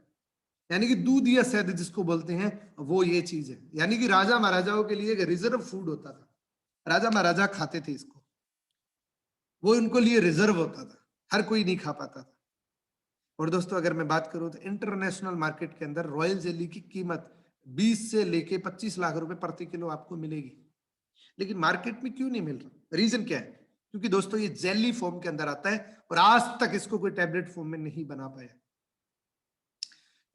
यानी कि दूध या शहद जिसको बोलते हैं, वो ये चीज है। यानी कि राजा महाराजाओं के लिए एक रिजर्व फूड होता था, राजा महाराजा खाते थे इसको, वो उनको लिए रिजर्व होता था, हर कोई नहीं खा पाता था। और दोस्तों अगर मैं बात करूं तो इंटरनेशनल मार्केट के अंदर रॉयल जेली की कीमत 20 से लेके 25 लाख रुपए प्रति किलो आपको मिलेगी। लेकिन मार्केट में क्यों नहीं मिल रहा? रीजन क्या है? क्योंकि दोस्तों ये जेली फॉर्म के अंदर आता है और आज तक इसको कोई टैबलेट फॉर्म में नहीं बना पाया,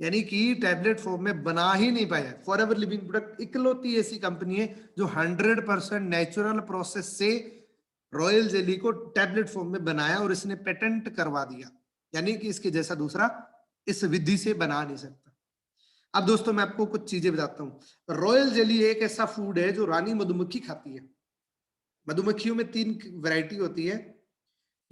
यानी कि टैबलेट फॉर्म में बना ही नहीं पाया। फॉरएवर लिविंग प्रोडक्ट इकलौती ऐसी कंपनी है जो 100% नेचुरल प्रोसेस से रॉयल जेली को टैबलेट फॉर्म में बनाया और इसने पेटेंट करवा दिया, यानी कि इसके जैसा दूसरा इस विधि से बना नहीं सकता। अब दोस्तों मैं आपको कुछ चीजें बताता हूं। रॉयल जेली एक ऐसा फूड है जो रानी मधुमक्खी खाती है। मधुमक्खियों में 3 वैरायटी होती है।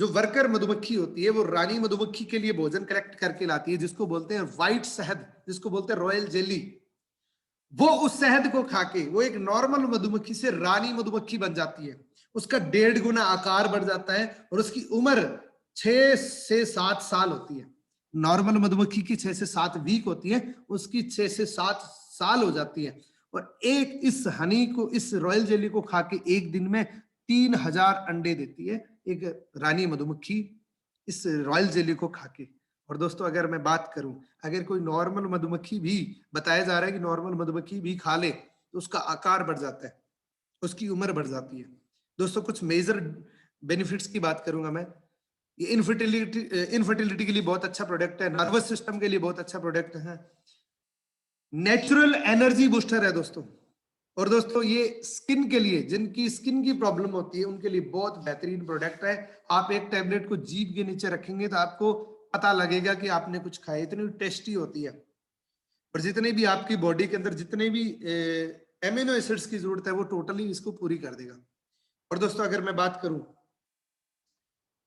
जो वर्कर मधुमक्खी होती है वो रानी मधुमक्खी के लिए भोजन कलेक्ट करके लाती है, जिसको बोलते हैं व्हाइट शहद, जिसको बोलते हैं रॉयल जेली। वो उस शहद को खा के वो एक नॉर्मल मधुमक्खी से रानी मधुमक्खी बन जाती है, उसका 1.5 गुना आकार बढ़ जाता है और उसकी उम्र 6 से 7 साल होती है। नॉर्मल मधुमक्खी की 6 से 7 वीक होती है, उसकी 6 से 7 साल हो जाती है। और एक इस हनी को, इस रॉयल जेली को खा के एक दिन में 3000 अंडे देती है एक रानी मधुमक्खी, इस रॉयल जेली को खा के। और दोस्तों अगर मैं बात करूं, अगर कोई नॉर्मल मधुमक्खी भी, बताया जा रहा है कि नॉर्मल मधुमक्खी भी खा ले तो उसका आकार बढ़ जाता है, उसकी उम्र बढ़ जाती है। दोस्तों कुछ मेजर बेनिफिट्स की बात करूंगा मैं। ये इनफर्टिलिटी के लिए बहुत अच्छा प्रोडक्ट है, नर्वस सिस्टम के लिए बहुत अच्छा प्रोडक्ट है, नेचुरल एनर्जी बूस्टर है दोस्तों। और दोस्तों ये स्किन के लिए, जिनकी स्किन की प्रॉब्लम होती है उनके लिए बहुत बेहतरीन प्रोडक्ट है। आप एक टैबलेट को जीभ के नीचे रखेंगे तो आपको पता लगेगा कि आपने कुछ खाया, इतनी टेस्टी होती है। और जितने भी आपकी बॉडी के अंदर जितने भी एमिनो एसिड्स की जरूरत है वो टोटली इसको पूरी कर देगा। और दोस्तों अगर मैं बात करूं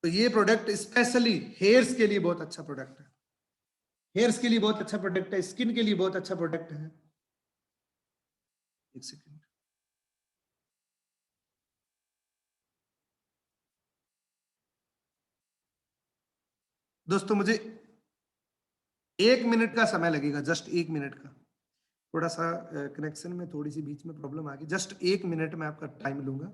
तो ये प्रोडक्ट स्पेशली हेयर्स के लिए बहुत अच्छा प्रोडक्ट है, हेयर्स के लिए बहुत अच्छा प्रोडक्ट है, स्किन के लिए बहुत अच्छा प्रोडक्ट है। एक सेकेंड दोस्तों, मुझे 1 मिनट का समय लगेगा, जस्ट 1 मिनट का। थोड़ा सा कनेक्शन में थोड़ी सी बीच में प्रॉब्लम आ गई, जस्ट 1 मिनट में आपका टाइम लूंगा।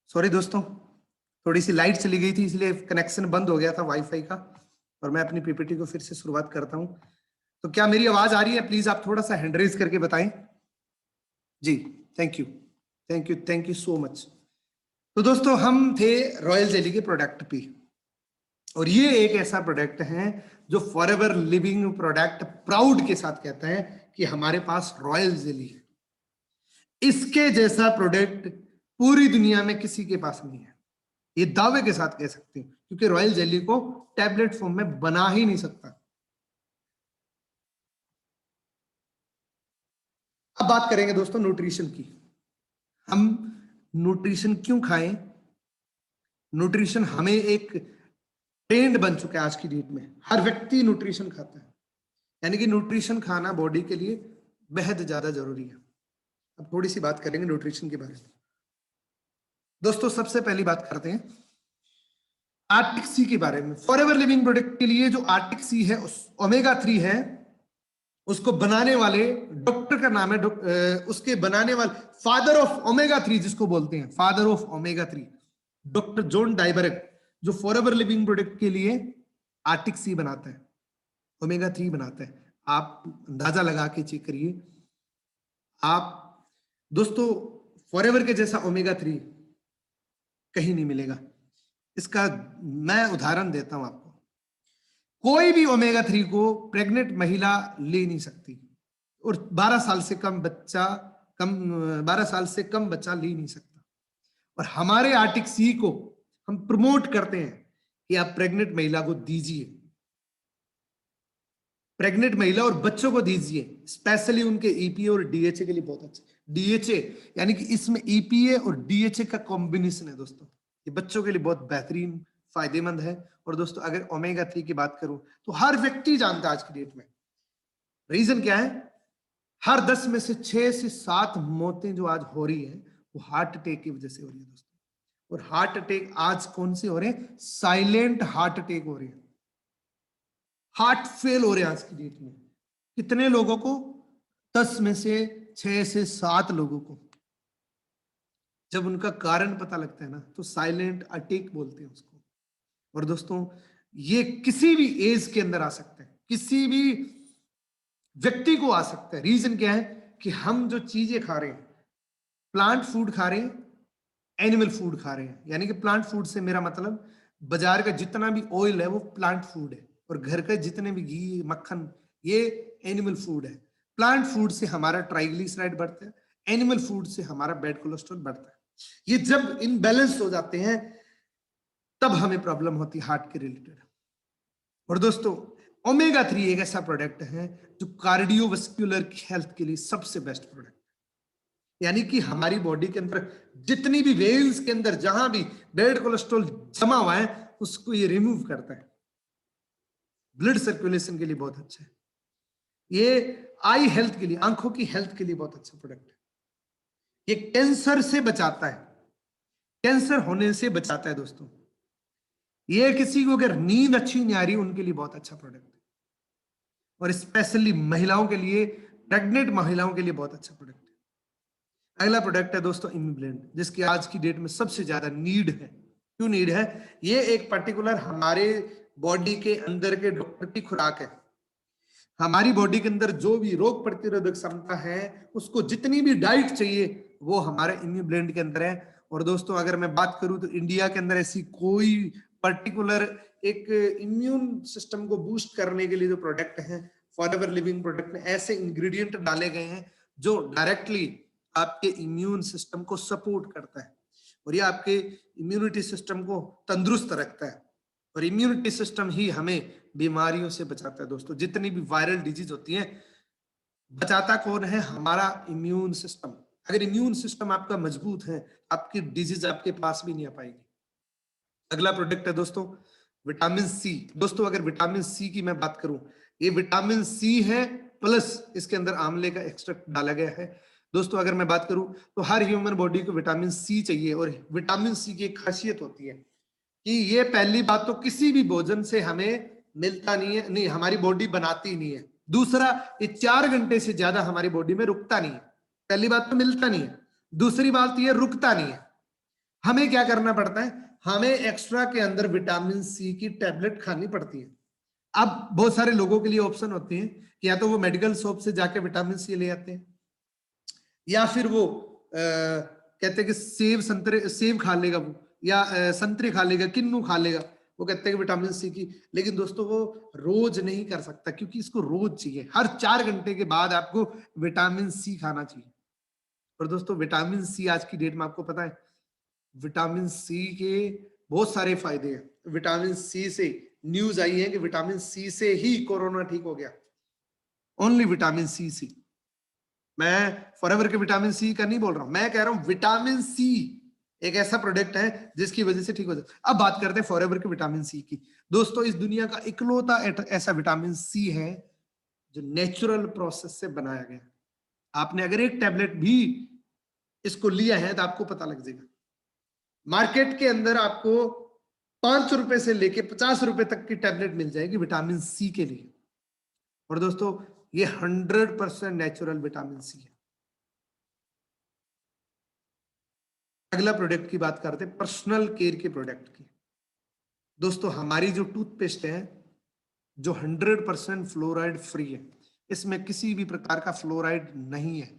सॉरी दोस्तों, थोड़ी सी लाइट चली गई थी इसलिए कनेक्शन बंद हो गया था वाईफाई का। और मैं अपनी पीपीटी को फिर से शुरुआत करता हूं। तो क्या मेरी आवाज आ रही है? प्लीज आप थोड़ा सा हैंड रेज करके बताएं। जी, thank you, thank you, thank you so much. तो दोस्तों हम थे रॉयल जेली के प्रोडक्ट पे, और ये एक ऐसा प्रोडक्ट है जो फॉरएवर लिविंग प्रोडक्ट प्राउड के साथ कहता है कि हमारे पास रॉयल जेली है। इसके जैसा प्रोडक्ट पूरी दुनिया में किसी के पास नहीं है, ये दावे के साथ कह सकते हैं, क्योंकि रॉयल जेली को टैबलेट फॉर्म में बना ही नहीं सकता। अब बात करेंगे दोस्तों न्यूट्रिशन की। हम न्यूट्रिशन क्यों खाएं? न्यूट्रिशन हमें एक ट्रेंड बन चुका है आज की डेट में, हर व्यक्ति न्यूट्रिशन खाता है, यानी कि न्यूट्रिशन खाना बॉडी के लिए बेहद ज्यादा जरूरी है। अब थोड़ी सी बात करेंगे न्यूट्रिशन के बारे में। दोस्तों सबसे पहली बात करते हैं आर्टिक सी के बारे में। फॉरएवर लिविंग प्रोडक्ट के लिए जो आर्टिक सी है, उस ओमेगा 3 है, उसको बनाने वाले डॉक्टर का नाम है उसके बनाने वाले फादर ऑफ ओमेगा 3 जिसको बोलते हैं, father of omega 3, doctor John Dyerberg, जो फॉरएवर लिविंग प्रोडक्ट के लिए आर्टिक सी बनाता है, ओमेगा 3 बनाता है। आप अंदाजा लगा के चेक करिए आप दोस्तों, फॉरएवर के जैसा ओमेगा 3 कहीं नहीं मिलेगा। इसका मैं उदाहरण देता हूं आपको। कोई भी ओमेगा 3 को प्रेग्नेंट महिला ले नहीं सकती, और 12 साल से कम बच्चा, 12 साल से कम बच्चा ले नहीं सकता। और हमारे आर्टिक सी को हम प्रमोट करते हैं कि आप प्रेग्नेंट महिला को दीजिए, प्रेग्नेंट महिला और बच्चों को दीजिए, स्पेशली उनके ईपीए और डीएचए के लिए बहुत अच्छा। डीएचए यानी कि इसमें ईपीए और डीएचए का कॉम्बिनेशन है दोस्तों, ये बच्चों के लिए बहुत बेहतरीन फायदेमंद है। और दोस्तों अगर ओमेगा 3 की बात करूं तो हर व्यक्ति जानता है आज की डेट में, रीजन क्या है? हर 10 में से 6 से 7 मौतें जो आज हो रही है वो हार्ट अटैक की वजह से हो रही है दोस्तों। और हार्ट अटैक आज कौन से हो रहे हैं? साइलेंट हार्ट अटैक हो रहे हैं, हार्ट फेल हो रहे हैं आज की डेट में। कितने लोगों को? 10 में से 6 से 7 लोगों को। जब उनका कारण पता लगता है ना तो साइलेंट अटैक बोलते हैं उसको। और दोस्तों ये किसी भी एज के अंदर आ सकता है, किसी भी व्यक्ति को आ सकता है। रीजन क्या है कि हम जो चीजें खा रहे हैं, प्लांट फूड खा रहे हैं, एनिमल फूड खा रहे हैं। यानी कि प्लांट फूड से मेरा मतलब बाजार का जितना भी ऑयल है वो प्लांट फूड है, और घर का जितने भी घी मक्खन ये एनिमल फूड है। प्लांट फूड से हमारा ट्राइग्लिसराइड बढ़ता है, एनिमल फूड से हमारा बैड कोलेस्ट्रॉल बढ़ता है। ये जब इनबैलेंस हो जाते हैं तब हमें प्रॉब्लम होती है हार्ट के रिलेटेड। और दोस्तों ओमेगा 3 एक ऐसा प्रोडक्ट है जो कार्डियोवास्कुलर हेल्थ के लिए सबसे बेस्ट प्रोडक्ट, यानी कि हमारी बॉडी के अंदर जितनी भी वेन्स के अंदर जहां भी बैड कोलेस्ट्रॉल जमा हुआ है उसको ये रिमूव करता है। ब्लड सर्कुलेशन के लिए बहुत अच्छा है। ये आई हेल्थ के लिए, आंखों की हेल्थ के लिए बहुत अच्छा प्रोडक्ट है। ये कैंसर से बचाता है, कैंसर होने से बचाता है दोस्तों। ये किसी को अगर नींद अच्छी नहीं आ रही उनके लिए बहुत अच्छा प्रोडक्ट है, और स्पेशली महिलाओं के लिए, प्रेग्नेंट महिलाओं के लिए बहुत अच्छा प्रोडक्ट है। अगला प्रोडक्ट है दोस्तों इम्यूब्लेंड, जिसकी आज की डेट में सबसे ज्यादा नीड है। क्यों नीड है? ये एक पर्टिकुलर हमारे बॉडी के अंदर के डॉक्टर की खुराक है। हमारी बॉडी के अंदर जो भी रोग प्रतिरोधक क्षमता है उसको जितनी भी डाइट चाहिए वो हमारे इम्यूब्लेंड के अंदर है। और दोस्तों अगर मैं बात करूं तो इंडिया के अंदर ऐसी कोई पर्टिकुलर एक इम्यून सिस्टम को बूस्ट करने के लिए जो प्रोडक्ट है, फॉरएवर लिविंग प्रोडक्ट में ऐसे इंग्रेडिएंट डाले गए हैं जो डायरेक्टली आपके इम्यून सिस्टम को सपोर्ट करता है, और ये आपके इम्यूनिटी सिस्टम को तंदुरुस्त रखता है। और इम्यूनिटी सिस्टम ही हमें बीमारियों से बचाता है दोस्तों। जितनी भी वायरल डिजीज होती है बचाता कौन है? हमारा इम्यून सिस्टम। अगर इम्यून सिस्टम आपका मजबूत है आपकी डिजीज आपके पास भी नहीं आ पाएगी। अगला प्रोडक्ट है दोस्तों विटामिन सी। दोस्तों अगर विटामिन सी की मैं बात करूं, ये विटामिन सी है प्लस इसके अंदर आंवले का एक्सट्रैक्ट डाला गया है। दोस्तों अगर मैं बात करूं तो हर ह्यूमन बॉडी को विटामिन सी चाहिए, और विटामिन सी की एक खासियत होती है कि ये पहली बात तो किसी भी भोजन से हमें मिलता नहीं है, नहीं हमारी बॉडी बनाती नहीं है। दूसरा ये 4 घंटे से ज्यादा हमारी बॉडी में रुकता नहीं है। पहली बात तो मिलता नहीं है, दूसरी बात ये रुकता नहीं है। हमें क्या करना पड़ता है? हमें एक्स्ट्रा के अंदर विटामिन सी की टैबलेट खानी पड़ती है। अब बहुत सारे लोगों के लिए ऑप्शन होते हैं कि या तो वो मेडिकल शॉप से जाके विटामिन सी ले आते हैं, या फिर वो कहते हैं कि सेब संतरे सेब खा लेगा वो, या संतरे खा लेगा, किन्नू खा लेगा, वो कहते हैं कि विटामिन सी की। लेकिन दोस्तों वो रोज नहीं कर सकता क्योंकि इसको रोज चाहिए, हर 4 घंटे के बाद आपको विटामिन सी खाना चाहिए। और दोस्तों विटामिन सी आज की डेट में आपको पता है विटामिन सी के बहुत सारे फायदे हैं। विटामिन सी से न्यूज आई है कि विटामिन सी से ही कोरोना ठीक हो गया, ओनली विटामिन सी से। मैं फॉरएवर के विटामिन सी का नहीं बोल रहा हूं, मैं कह रहा हूं विटामिन सी एक ऐसा प्रोडक्ट है जिसकी वजह से ठीक हो जाता है। अब बात करते हैं फॉरएवर के विटामिन सी की। दोस्तों इस दुनिया का इकलौता ऐसा विटामिन सी है जो नेचुरल प्रोसेस से बनाया गया। आपने अगर एक टैबलेट भी इसको लिया है तो आपको पता लग जाएगा। मार्केट के अंदर आपको 5 रुपए से लेके 50 रुपए तक की टैबलेट मिल जाएगी विटामिन सी के लिए। और दोस्तों ये 100% नेचुरल विटामिन सी है। अगला प्रोडक्ट की बात करते हैं पर्सनल केयर के प्रोडक्ट की। दोस्तों हमारी जो टूथपेस्ट है जो 100% फ्लोराइड फ्री है, इसमें किसी भी प्रकार का फ्लोराइड नहीं है।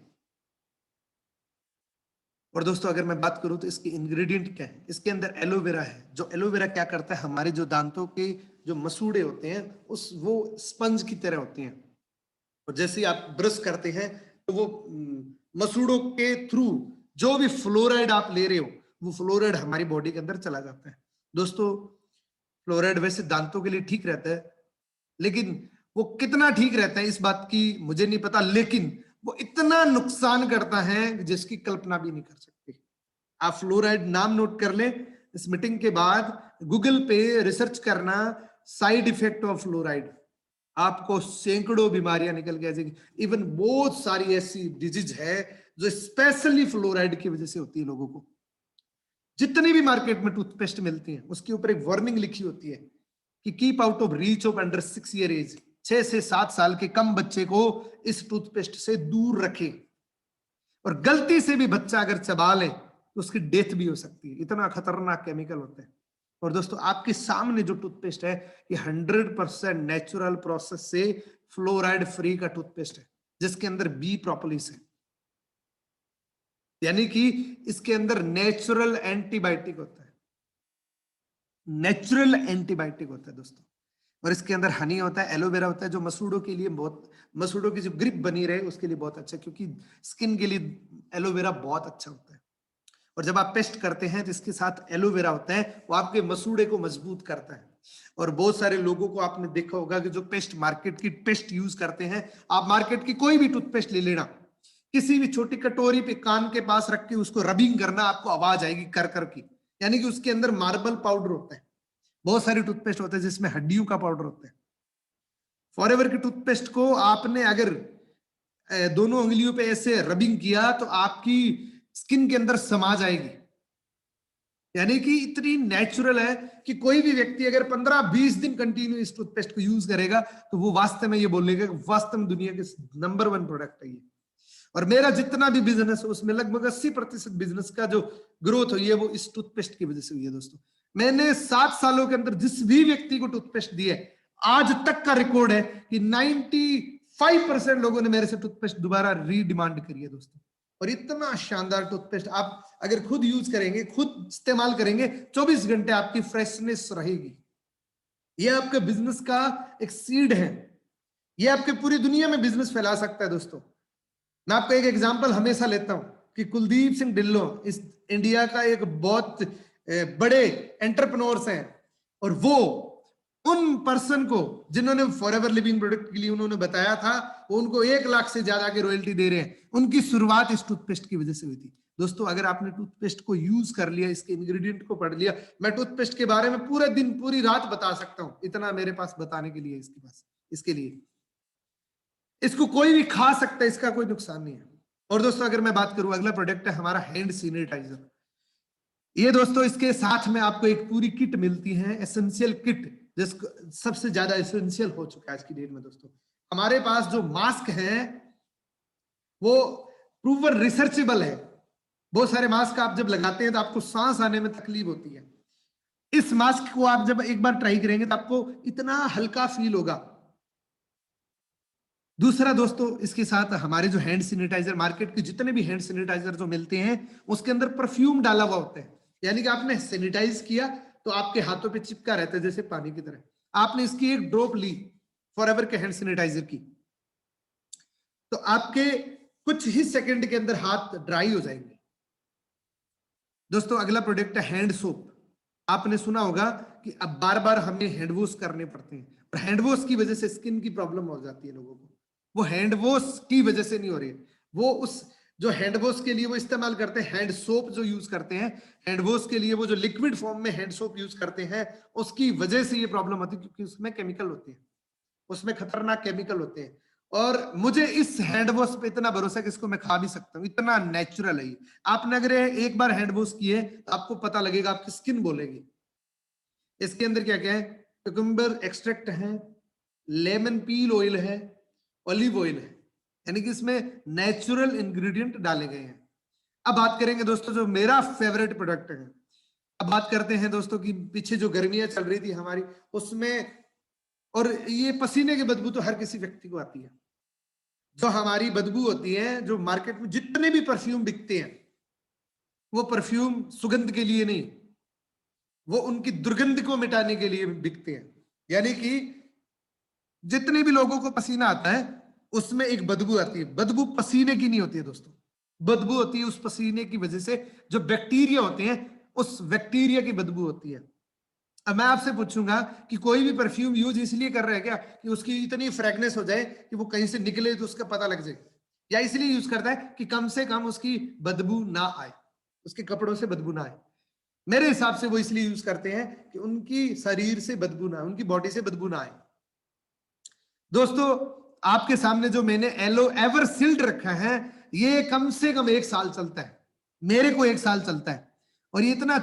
और दोस्तों अगर मैं बात करूं तो इसके इंग्रेडिएंट क्या है, इसके अंदर एलोवेरा है। जो एलोवेरा क्या करता है, हमारे जो दांतों के जो मसूड़े होते हैं उस वो स्पंज की तरह होते हैं, और जैसे ही आप ब्रश करते हैं तो वो मसूड़ों के थ्रू जो भी फ्लोराइड आप ले रहे हो वो फ्लोराइड हमारी बॉडी के अंदर चला जाता है। दोस्तों फ्लोराइड वैसे दांतों के लिए ठीक रहता है, लेकिन वो कितना ठीक रहता है इस बात की मुझे नहीं पता, लेकिन वो इतना नुकसान करता है जिसकी कल्पना भी नहीं कर सकते। आप फ्लोराइड नाम नोट कर ले, इस मीटिंग के बाद गूगल पे रिसर्च करना साइड इफेक्ट ऑफ फ्लोराइड, आपको सैकड़ों बीमारियां निकल के आ जाएगी। इवन बहुत सारी ऐसी डिजीज है जो स्पेशली फ्लोराइड की वजह से होती है लोगों को। जितनी भी मार्केट में टूथपेस्ट मिलती है उसके ऊपर एक वार्निंग लिखी होती है कि keep out of reach of under 6 year age, 6 से 7 साल के कम बच्चे को इस टूथपेस्ट से दूर रखें। और गलती से भी बच्चा अगर चबा ले तो उसकी डेथ भी हो सकती है, इतना खतरनाक केमिकल होते हैं। और दोस्तों आपके सामने जो टूथपेस्ट है ये 100% नेचुरल प्रोसेस से फ्लोराइड फ्री का टूथपेस्ट है जिसके अंदर बी प्रोपोलिस है, यानी कि इसके अंदर नेचुरल एंटीबायोटिक होता है, नेचुरल एंटीबायोटिक होता है दोस्तों। और इसके अंदर हनी होता है, एलोवेरा होता है, जो मसूड़ों के लिए बहुत, मसूड़ों की जो ग्रिप बनी रहे उसके लिए बहुत अच्छा है, क्योंकि स्किन के लिए एलोवेरा बहुत अच्छा होता है। और जब आप पेस्ट करते हैं तो इसके साथ एलोवेरा होता है, वो आपके मसूड़े को मजबूत करता है। और बहुत सारे लोगों को आपने देखा होगा कि जो पेस्ट, मार्केट की पेस्ट यूज करते हैं, आप मार्केट की कोई भी टूथपेस्ट ले लेना, किसी भी छोटी कटोरी पे कान के पास रख के उसको रबिंग करना, आपको आवाज आएगी कर कर की, यानी कि उसके अंदर मार्बल पाउडर होता है। बहुत सारे टूथपेस्ट होते हैं जिसमें हड्डियों का पाउडर होता है। फॉरएवर की टूथपेस्ट को आपने अगर दोनों उंगलियों पे ऐसे रबिंग किया तो आपकी स्किन के अंदर समा जाएगी, यानी कि इतनी नेचुरल है कि कोई भी व्यक्ति अगर 15-20 दिन कंटिन्यू इस टूथपेस्ट को यूज करेगा तो वो वास्तव में ये बोलेगा कि वास्तव में दुनिया के नंबर 1 प्रोडक्ट है ये। और मेरा जितना भी बिजनेस है उसमें लगभग 80% बिजनेस का जो ग्रोथ हुई है वो इस टूथपेस्ट की वजह से हुई है दोस्तों। मैंने 7 सालों के अंदर जिस भी व्यक्ति को टूथपेस्ट दिया है, आज तक का रिकॉर्ड है कि 95% लोगों ने मेरे से टूथपेस्ट दोबारा रीडिमांड करी है दोस्तों। और इतना शानदार टूथपेस्ट आप अगर खुद यूज करेंगे, खुद इस्तेमाल करेंगे, 24 घंटे आपकी फ्रेशनेस रहेगी। ये आपके बिजनेस का एक सीड है, ये आपके पूरी दुनिया में बिजनेस फैला सकता है दोस्तों। मैं आपको एक एग्जांपल हमेशा लेता हूं कि कुलदीप सिंह ढिल्लों इस इंडिया का एक बहुत बड़े एंटरप्रेन्योर्स हैं, और वो उन पर्सन को जिन्होंने फॉरएवर लिविंग प्रोडक्ट के लिए उन्होंने बताया था, वो उनको 1 लाख से ज्यादा की रॉयल्टी दे रहे हैं। उनकी शुरुआत इस टूथपेस्ट की वजह से हुई थी दोस्तों। अगर आपने टूथपेस्ट को यूज कर लिया, इसके इंग्रेडिएंट को पढ़ लिया, मैं टूथपेस्ट के बारे में पूरे दिन पूरी रात बता सकता हूं, इतना मेरे पास बताने के लिए इसके पास, इसके लिए इसको कोई भी खा सकता है, इसका कोई नुकसान नहीं है। और दोस्तों अगर मैं बात करूं, अगला प्रोडक्ट है हमारा हैंड सैनिटाइजर। ये दोस्तों इसके साथ में आपको एक पूरी किट मिलती है, एसेंशियल किट, जिसको सबसे ज्यादा एसेंशियल हो चुका है आज की डेट में दोस्तों। हमारे पास जो मास्क है वो प्रूवन रिसर्चेबल है। बहुत सारे मास्क आप जब लगाते हैं तो आपको सांस आने में तकलीफ होती है, इस मास्क को आप जब एक बार ट्राई करेंगे तो आपको इतना हल्का फील होगा। दूसरा दोस्तों, इसके साथ हमारे जो हैंड सैनिटाइजर, मार्केट के जितने भी हैंड सैनिटाइजर जो मिलते हैं उसके अंदर परफ्यूम डाला हुआ होता है, यानी कि आपने सैनिटाइज किया तो आपके हाथों पे चिपका रहता है जैसे पानी की तरह। आपने इसकी एक ड्रॉप ली फॉरएवर के हैंड सैनिटाइजर की, तो आपके कुछ ही सेकंड के अंदर हाथ ड्राई हो जाएंगे। दोस्तों अगला प्रोडक्ट है हैंड सोप। आपने सुना होगा कि अब बार बार हमें हैंड वॉश करने पड़ते हैं, और हैंड वॉश की वजह से स्किन की प्रॉब्लम हो जाती है लोगों को। वो हैंड वॉश की वजह से नहीं हो रही है, वो उस जो हैंड वॉश के लिए वो इस्तेमाल करते हैं, हैंड सोप जो यूज करते हैं हैंड वॉश के लिए, वो जो लिक्विड फॉर्म में हैंड सोप यूज करते हैं, उसकी वजह से ये प्रॉब्लम होती है, क्योंकि उसमें केमिकल होते हैं, उसमें खतरनाक केमिकल होते हैं। और मुझे इस हैंड वॉश पे इतना भरोसा है कि इसको मैं खा भी सकता हूँ, इतना नेचुरल है। आपने अगर एक बार हैंड वॉश किए तो आपको पता लगेगा, आपकी स्किन बोलेगी। इसके अंदर क्या क्या है, क्यूकम्बर एक्सट्रैक्ट है, लेमन पील ऑयल है, ऑलिव ऑयल है, यानी कि इसमें नेचुरल इंग्रेडिएंट डाले गए हैं। अब बात करेंगे दोस्तों जो मेरा फेवरेट प्रोडक्ट है। अब बात करते हैं दोस्तों कि पीछे जो गर्मियां चल रही थी हमारी, उसमें, और ये पसीने की बदबू तो हर किसी व्यक्ति को आती है, जो हमारी बदबू होती है, जो मार्केट में जितने भी परफ्यूम बिकते हैं वो परफ्यूम सुगंध के लिए नहीं, वो उनकी दुर्गंध को मिटाने के लिए बिकते हैं। यानी कि जितने भी लोगों को पसीना आता है उसमें एक बदबू आती है, बदबू पसीने की नहीं होती है दोस्तों, बदबू होती है उस पसीने की वजह से जो बैक्टीरिया होते हैं, उस बैक्टीरिया की बदबू होती है। अब मैं आपसे पूछूंगा कि कोई भी परफ्यूम यूज इसलिए कर रहा है क्या कि उसकी इतनी फ्रेगनेंस हो जाए कि वो कहीं से निकले तो उसका पता लग जाए, या इसलिए यूज करता है कि कम से कम उसकी बदबू ना आए, उसके कपड़ों से बदबू ना आए। मेरे हिसाब से वो इसलिए यूज करते हैं कि उनकी शरीर से बदबू ना आए, उनकी बॉडी से बदबू ना आए। दोस्तों आपके सामने जो मैंने एलो एवर सिल्ड रखा है, ये कम से कम 1 साल चलता है, मेरे को 1 साल चलता है, और ये इतना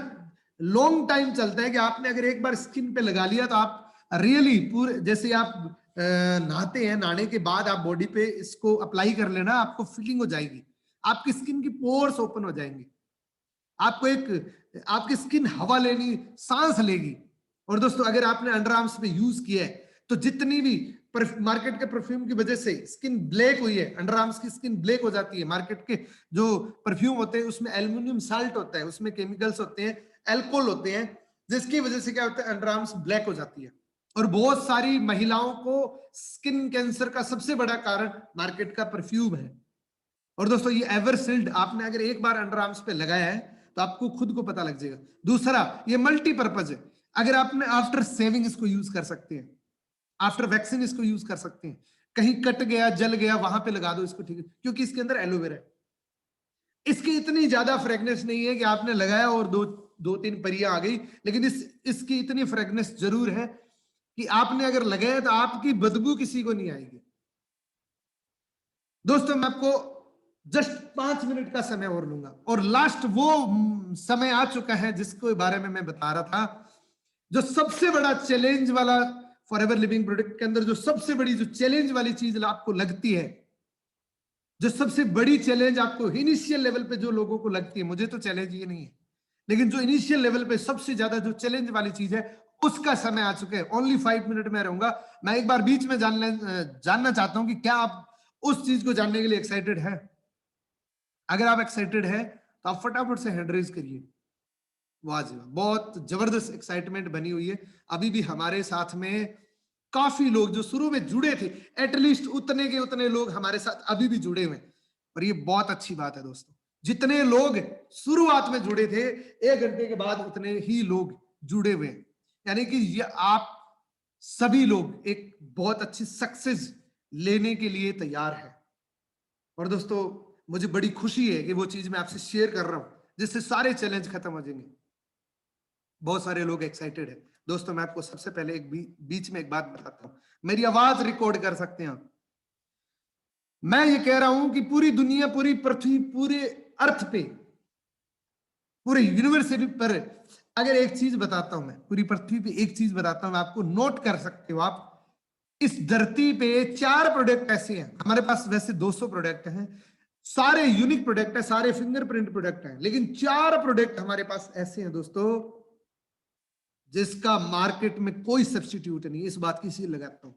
लॉन्ग टाइम चलता है कि आपने अगर एक बार स्किन पे लगा लिया तो आप रियली पूरे, जैसे आप नहाते हैं, नहाने के बाद आप बॉडी पे इसको अप्लाई कर लेना, आपको फीलिंग हो जाएगी, आपकी स्किन की पोर्स ओपन हो जाएंगे, आपको एक, आपकी स्किन हवा लेनी, सांस लेगी। और दोस्तों अगर आपने अंडर आर्म्स पे यूज किया है तो जितनी भी मार्केट के परफ्यूम की वजह से स्किन ब्लैक हुई है, अंडर आर्म्स की स्किन ब्लैक हो जाती है। मार्केट के जो परफ्यूम होते हैं उसमें एल्युमिनियम साल्ट होता है, उसमें केमिकल्स होते हैं, अल्कोहल होते हैं, जिसकी वजह से क्या होता है, अंडर आर्म्स ब्लैक हो जाती है। और बहुत सारी महिलाओं को स्किन कैंसर का सबसे बड़ा कारण मार्केट का परफ्यूम है। और दोस्तों ये एवरसिल्ड आपने अगर एक बार अंडर आर्म्स पे लगाया है तो आपको खुद को पता लग जाएगा। दूसरा, ये मल्टीपर्पज है, अगर आपने आफ्टर सेविंग इसको यूज कर सकते हैं, आफ्टर वैक्सीन इसको यूज कर सकते हैं, कहीं कट गया जल गया वहां पे लगा दो इसको, ठीक है, क्योंकि इसके अंदर एलोवेरा है। इसकी इतनी ज्यादा फ्रेगनेंस नहीं है कि आपने लगाया और दो तीन परियां आ गई, लेकिन इसकी इतनी फ्रेगनेंस जरूर है कि आपने अगर लगाया तो आपकी बदबू किसी को नहीं आएगी। दोस्तों मैं आपको जस्ट 5 मिनट का समय और लूंगा, और लास्ट वो समय आ चुका है जिसके बारे में मैं बता रहा था, जो सबसे बड़ा चैलेंज वाला फॉरएवर लिविंग प्रोडक्ट के अंदर जो सबसे बड़ी जो चैलेंज वाली चीज आपको लगती है, जो सबसे बड़ी चैलेंज आपको इनिशियल लेवल पे जो लोगों को लगती है, मुझे तो चैलेंज ये नहीं है, लेकिन जो इनिशियल लेवल पे सबसे ज्यादा जो चैलेंज वाली चीज है उसका समय आ चुका है। ओनली 5 मिनट में रहूंगा। मैं एक बार बीच में जानना चाहता हूं कि क्या आप उस चीज को जानने के लिए एक्साइटेड है? अगर आप एक्साइटेड है तो आप फटाफट से हैंड रेज करिए। वाह जी वाह, बहुत जबरदस्त एक्साइटमेंट बनी हुई है। अभी भी हमारे साथ में काफी लोग जो शुरू में जुड़े थे, एटलीस्ट उतने के उतने लोग हमारे साथ अभी भी जुड़े हुए हैं, और ये बहुत अच्छी बात है दोस्तों। जितने लोग शुरुआत में जुड़े थे, 1 घंटे के बाद उतने ही लोग जुड़े हुए हैं, यानी कि ये आप सभी लोग एक बहुत अच्छी सक्सेस लेने के लिए तैयार है। और दोस्तों मुझे बड़ी खुशी है कि वो चीज मैं आपसे शेयर कर रहा हूं जिससे सारे चैलेंज खत्म हो जाएंगे। बहुत सारे लोग एक्साइटेड है। दोस्तों मैं आपको सबसे पहले एक बीच में एक बात बताता हूं, मेरी आवाज रिकॉर्ड कर सकते हैं आप। मैं ये कह रहा हूं कि पूरी दुनिया, पूरी पृथ्वी, पूरे अर्थ पे, पूरे यूनिवर्सिटी पर अगर एक चीज बताता हूं, मैं पूरी पृथ्वी पे एक चीज बताता हूं, आपको नोट कर सकते हो आप। इस धरती पे 4 प्रोडक्ट ऐसे हैं, हमारे पास वैसे 200 प्रोडक्ट हैं, सारे यूनिक प्रोडक्ट है, सारे फिंगरप्रिंट प्रोडक्ट हैं, लेकिन 4 प्रोडक्ट हमारे पास ऐसे हैं दोस्तों जिसका मार्केट में कोई सब्स्टिट्यूट नहीं। इस बात की सील लगाता हूं,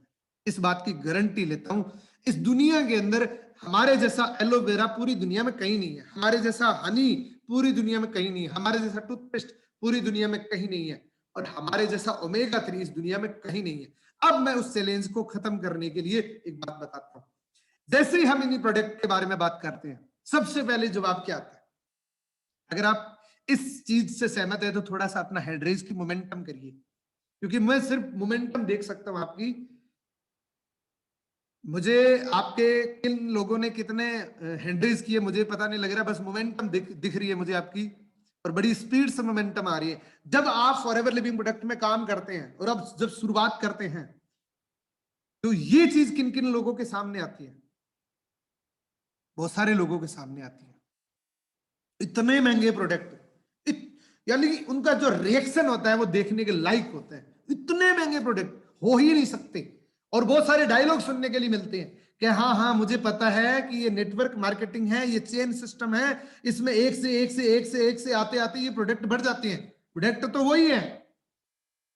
इस बात की गारंटी लेता हूं, इस दुनिया के अंदर हमारे जैसा एलोवेरा पूरी दुनिया में कहीं नहीं है, हमारे जैसा हनी पूरी दुनिया में कहीं नहीं है, हमारे जैसा टूथपेस्ट पूरी दुनिया में कहीं नहीं है, और हमारे जैसा ओमेगा 3 इस दुनिया में कहीं नहीं है। अब मैं उस चैलेंज को खत्म करने के लिए एक बात बताता हूं। जैसे ही हम इन प्रोडक्ट के बारे में बात करते हैं, सबसे पहले जवाब क्या आता है? अगर आप इस चीज से सहमत है तो थोड़ा सा अपना हेड रेज की मोमेंटम करिए, क्योंकि मैं सिर्फ मोमेंटम देख सकता हूं आपकी। मुझे आपके किन लोगों ने कितने हैंड रेज किए मुझे पता नहीं लग रहा, बस मोमेंटम दिख रही है मुझे आपकी, और बड़ी स्पीड से मोमेंटम आ रही है। जब आप फॉरएवर लिविंग प्रोडक्ट में काम करते हैं और अब जब शुरुआत करते हैं, तो ये चीज किन किन लोगों के सामने आती है? बहुत सारे लोगों के सामने आती है। इतने महंगे प्रोडक्ट, यानी कि उनका जो रिएक्शन होता है वो देखने के लायक होता है। इतने महंगे प्रोडक्ट हो ही नहीं सकते, और बहुत सारे डायलॉग सुनने के लिए मिलते हैं कि हाँ हाँ मुझे पता है कि ये नेटवर्क मार्केटिंग है, ये चेन सिस्टम है, इसमें एक से आते आते ये प्रोडक्ट बढ़ जाते हैं। प्रोडक्ट तो वही है,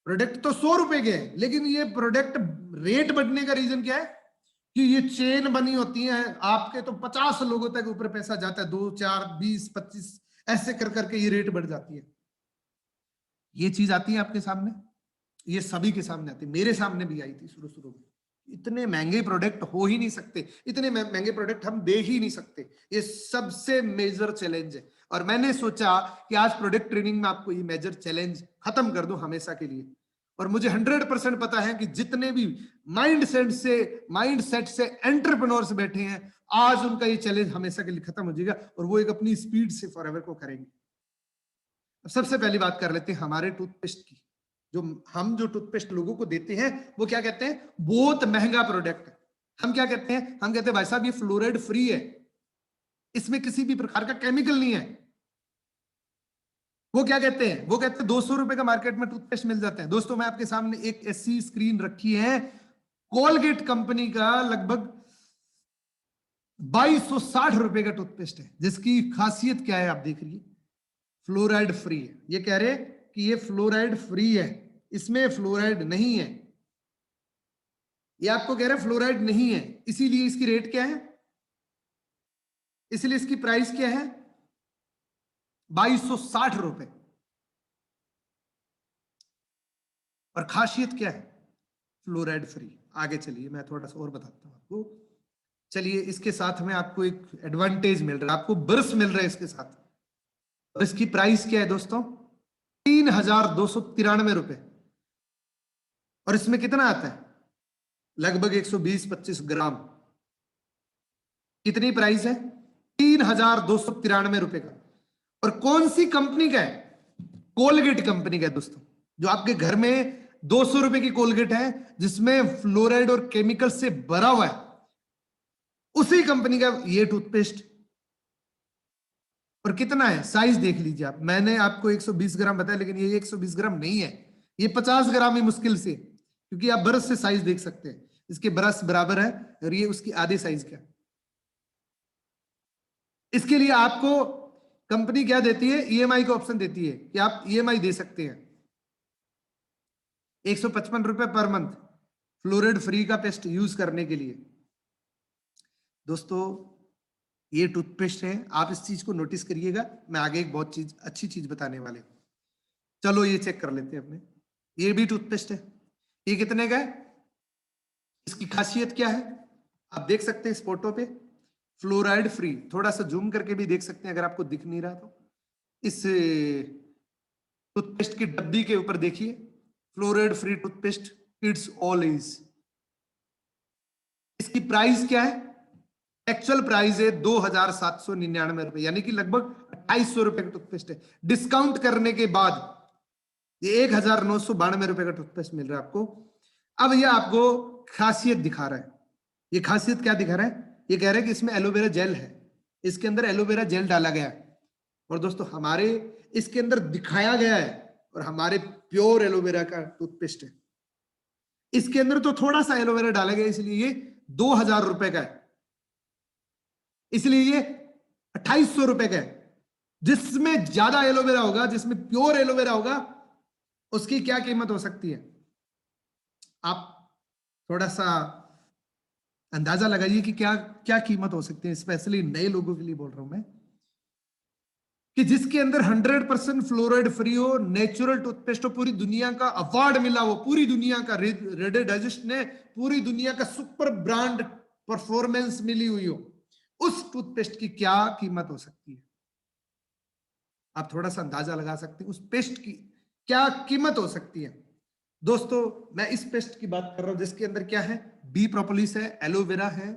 प्रोडक्ट तो 100 रुपए के है, लेकिन ये प्रोडक्ट रेट बढ़ने का रीजन क्या है कि ये चेन बनी होती है, आपके तो 50 लोगों तक ऊपर पैसा जाता है, 2 4 20 25 ऐसे कर करके ये रेट बढ़ जाती है। ये चीज आती है आपके सामने, ये सभी के सामने आती है, मेरे सामने भी आई थी शुरू शुरू में। इतने महंगे प्रोडक्ट हो ही नहीं सकते, इतने महंगे प्रोडक्ट हम दे ही नहीं सकते, ये सबसे मेजर चैलेंज है। और मैंने सोचा कि आज प्रोडक्ट ट्रेनिंग में आपको ये मेजर चैलेंज खत्म कर दूं हमेशा के लिए। और मुझे 100% पता है कि जितने भी माइंडसेट से एंटरप्रेन्योर्स बैठे हैं, आज उनका ये चैलेंज हमेशा के लिए खत्म हो जाएगा, और वो एक अपनी स्पीड से फॉरएवर को करेंगे। अब सबसे पहली बात कर लेते हैं हमारे टूथपेस्ट की। जो टूथपेस्ट लोगों को देते हैं वो क्या कहते हैं? बहुत महंगा प्रोडक्ट है। हम क्या कहते हैं? हम कहते हैं भाई साहब ये फ्लोराइड फ्री है, इसमें किसी भी प्रकार का केमिकल नहीं है। वो क्या कहते हैं? वो कहते हैं 200 रुपए का मार्केट में टूथपेस्ट मिल जाते हैं। दोस्तों मैं आपके सामने एक ऐसी स्क्रीन रखी है, कोलगेट कंपनी का लगभग 2260 रुपए का टूथपेस्ट है, जिसकी खासियत क्या है आप देख रही, फ्लोराइड फ्री है। ये कह रहे कि ये फ्लोराइड फ्री है, इसमें फ्लोराइड नहीं है। ये आपको कह रहा है फ्लोराइड नहीं है, इसीलिए इसकी रेट क्या है, इसलिए इसकी प्राइस क्या है 2260 रुपए। और खासियत क्या है, फ्लोराइड फ्री। आगे चलिए मैं थोड़ा सा और बताता हूं आपको। चलिए इसके साथ में आपको एक एडवांटेज मिल रहा है, आपको बर्स मिल रहा है इसके साथ। और इसकी प्राइस क्या है दोस्तों, 3293 रुपए। और इसमें कितना आता है, लगभग 120-25 ग्राम। कितनी प्राइस है, 3293 रुपए का। और कौन सी कंपनी का है, कोलगेट कंपनी का है दोस्तों। जो आपके घर में 200 रुपए की कोलगेट है जिसमें फ्लोराइड और केमिकल से भरा हुआ है, उसी कंपनी का ये टूथपेस्ट। और कितना है, साइज देख लीजिए आप, मैंने आपको 120 ग्राम बताया लेकिन ये 120 ग्राम नहीं है, ये 50 ग्राम ही मुश्किल से, क्योंकि आप ब्रश से साइज देख सकते हैं, इसके ब्रश बराबर है और ये उसकी आधे साइज का। इसके लिए आपको कंपनी क्या देती है, ईएमआई का ऑप्शन देती है कि आप ईएमआई दे सकते हैं। 155 रुपए पर मंथ फ्लोराइड फ्री का पेस्ट यूज करने के लिए। दोस्तों ये टूथपेस्ट है, आप इस चीज को नोटिस करिएगा, मैं आगे एक बहुत अच्छी चीज बताने वाले। चलो ये चेक कर लेते हैं अपने। ये भी टूथपेस्ट है, ये कितने का है, इसकी खासियत क्या है, आप देख सकते हैं इस फोटो पे, फ्लोराइड फ्री। थोड़ा सा जूम करके भी देख सकते हैं अगर आपको दिख नहीं रहा तो। इस टूथपेस्ट की डब्बी के ऊपर देखिए, fluoride free toothpaste kids all age. इसकी प्राइस क्या है, एक्चुअल प्राइस है 2799 रुपए, यानी कि लगभग 2800 रुपए का टूथपेस्ट है। डिस्काउंट करने के बाद ये 1992 रुपए का टूथपेस्ट मिल रहा है आपको। अब ये आपको खासियत दिखा रहा है। ये खासियत क्या दिखा रहा है, ये कह रहा है कि इसमें एलोवेरा जेल है, इसके अंदर एलोवेरा जेल डाला गया है। और दोस्तों हमारे इसके अंदर दिखाया गया है और हमारे प्योर एलोवेरा का टूथपेस्ट है। इसके अंदर तो थोड़ा सा एलोवेरा डाला गया, इसलिए ये 2000 रुपए का है, इसलिए ये 2800 रुपए का है। जिसमें ज्यादा एलोवेरा होगा, जिसमें प्योर एलोवेरा होगा, उसकी क्या कीमत हो सकती है, आप थोड़ा सा अंदाजा लगाइए कि क्या क्या कीमत हो सकती है। स्पेशली नए लोगों के लिए बोल रहा हूं मैं, कि जिसके अंदर 100% फ्लोराइड फ्री हो, नेचुरल टूथपेस्ट हो, पूरी दुनिया का अवार्ड मिला हो, पूरी दुनिया का, रेडे डाइजेस्ट ने पूरी दुनिया का सुपर ब्रांड परफॉर्मेंस मिली हुई हो, उस टूथपेस्ट की क्या कीमत हो सकती है, आप थोड़ा सा अंदाजा लगा सकते हैं उस पेस्ट की क्या कीमत हो सकती है। दोस्तों मैं इस पेस्ट की बात कर रहा हूं जिसके अंदर क्या है, बी प्रोपोलिस है, एलोवेरा है,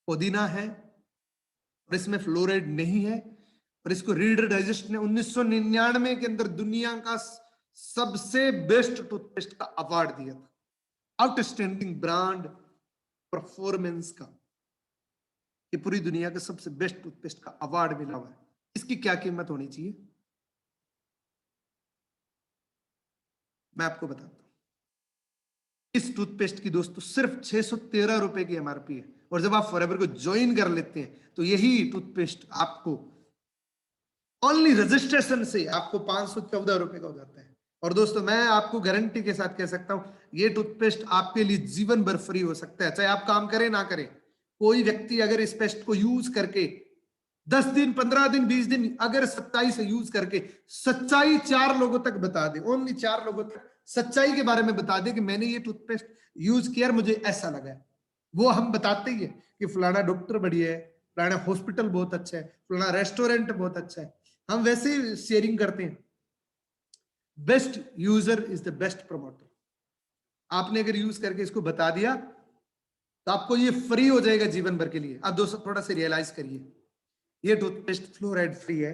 पुदीना है, और इसमें फ्लोराइड नहीं है। और इसको रीडर डाइजेस्ट ने 1999 के अंदर दुनिया का सबसे बेस्ट टूथपेस्ट का अवार्ड दिया था, आउटस्टैंडिंग ब्रांड परफॉर्मेंस का। ये पूरी दुनिया के सबसे बेस्ट टूथपेस्ट का अवार्ड मिला हुआ है। इसकी क्या कीमत होनी चाहिए, मैं आपको बताता हूं। इस टूथपेस्ट की दोस्तों सिर्फ 613 रुपए की एमआरपी है, और जब आप फॉरएवर को ज्वाइन कर लेते हैं तो यही टूथपेस्ट आपको ओनली रजिस्ट्रेशन से आपको 514 रुपए का हो जाता है। और दोस्तों मैं आपको गारंटी के साथ कह सकता हूं, ये टूथपेस्ट आपके लिए जीवन भर फ्री हो सकता है, चाहे आप काम करें ना करें। कोई व्यक्ति अगर इस पेस्ट को यूज करके 10 दिन, 15 दिन, 20 दिन अगर सच्चाई से यूज करके सच्चाई 4 लोगों तक बता दे, ओनली 4 लोगों तक सच्चाई के बारे में बता दे कि मैंने ये टूथपेस्ट यूज किया और मुझे ऐसा लगा है, वो हम बताते ही है कि फलाना डॉक्टर बढ़िया है, फलाना हॉस्पिटल बहुत अच्छा है, फलाना रेस्टोरेंट बहुत अच्छा है, हम वैसे ही शेयरिंग करते हैं। Best user is the best promoter. आपने अगर यूज करके इसको बता दिया तो आपको ये फ्री हो जाएगा जीवन भर के लिए। अब दोस्तों थोड़ा सा रियलाइज करिए, ये टूथपेस्ट फ्लोराइड फ्री है,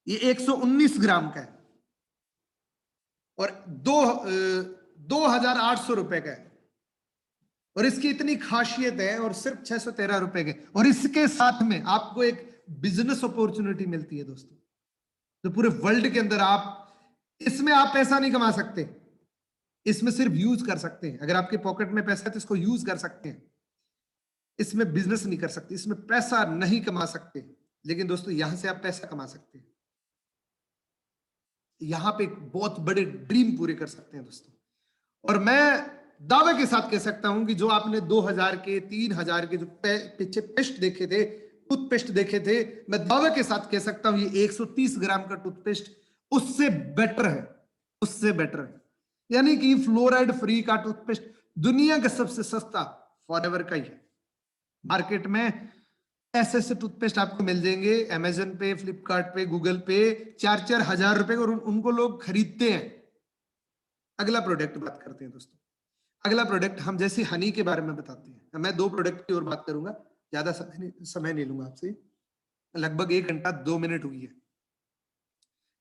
ये 119 ग्राम का है और 2800 रुपए का है। और इसकी इतनी खासियत है और सिर्फ 613 रुपए के, और इसके साथ में आपको एक बिजनेस अपॉर्चुनिटी मिलती है दोस्तों। तो पूरे वर्ल्ड के अंदर आप इसमें आप पैसा नहीं कमा सकते, इसमें सिर्फ यूज कर सकते हैं। अगर आपके पॉकेट में पैसा है तो इसको यूज कर सकते हैं, इसमें बिजनेस नहीं कर सकते, इसमें पैसा नहीं कमा सकते। लेकिन दोस्तों यहां से आप पैसा कमा सकते हैं, यहां पे एक बहुत बड़े ड्रीम पूरे कर सकते हैं दोस्तों। और मैं दावे के साथ कह सकता हूं कि जो आपने 2000 के 3000 के जो पीछे पेस्ट देखे थे, टूथपेस्ट देखे थे, मैं दावे के साथ कह सकता हूं ये 130 ग्राम का टूथपेस्ट उससे बेटर है, उससे बेटर है। यानी कि फ्लोराइड फ्री का टूथपेस्ट दुनिया का सबसे सस्ता फॉरएवर का ही है। मार्केट में ऐसे ऐसे टूथपेस्ट आपको मिल जाएंगे अमेजन पे, फ्लिपकार्ट पे, गूगल पे, 4-4 हजार रुपए और उनको लोग खरीदते हैं। अगला प्रोडक्ट बात करते हैं दोस्तों। अगला प्रोडक्ट हम जैसे हनी के बारे में बताते हैं। मैं 2 प्रोडक्ट की और बात करूंगा, ज्यादा समय नहीं लूंगा आपसे। लगभग 1 घंटा 2 मिनट हुई है,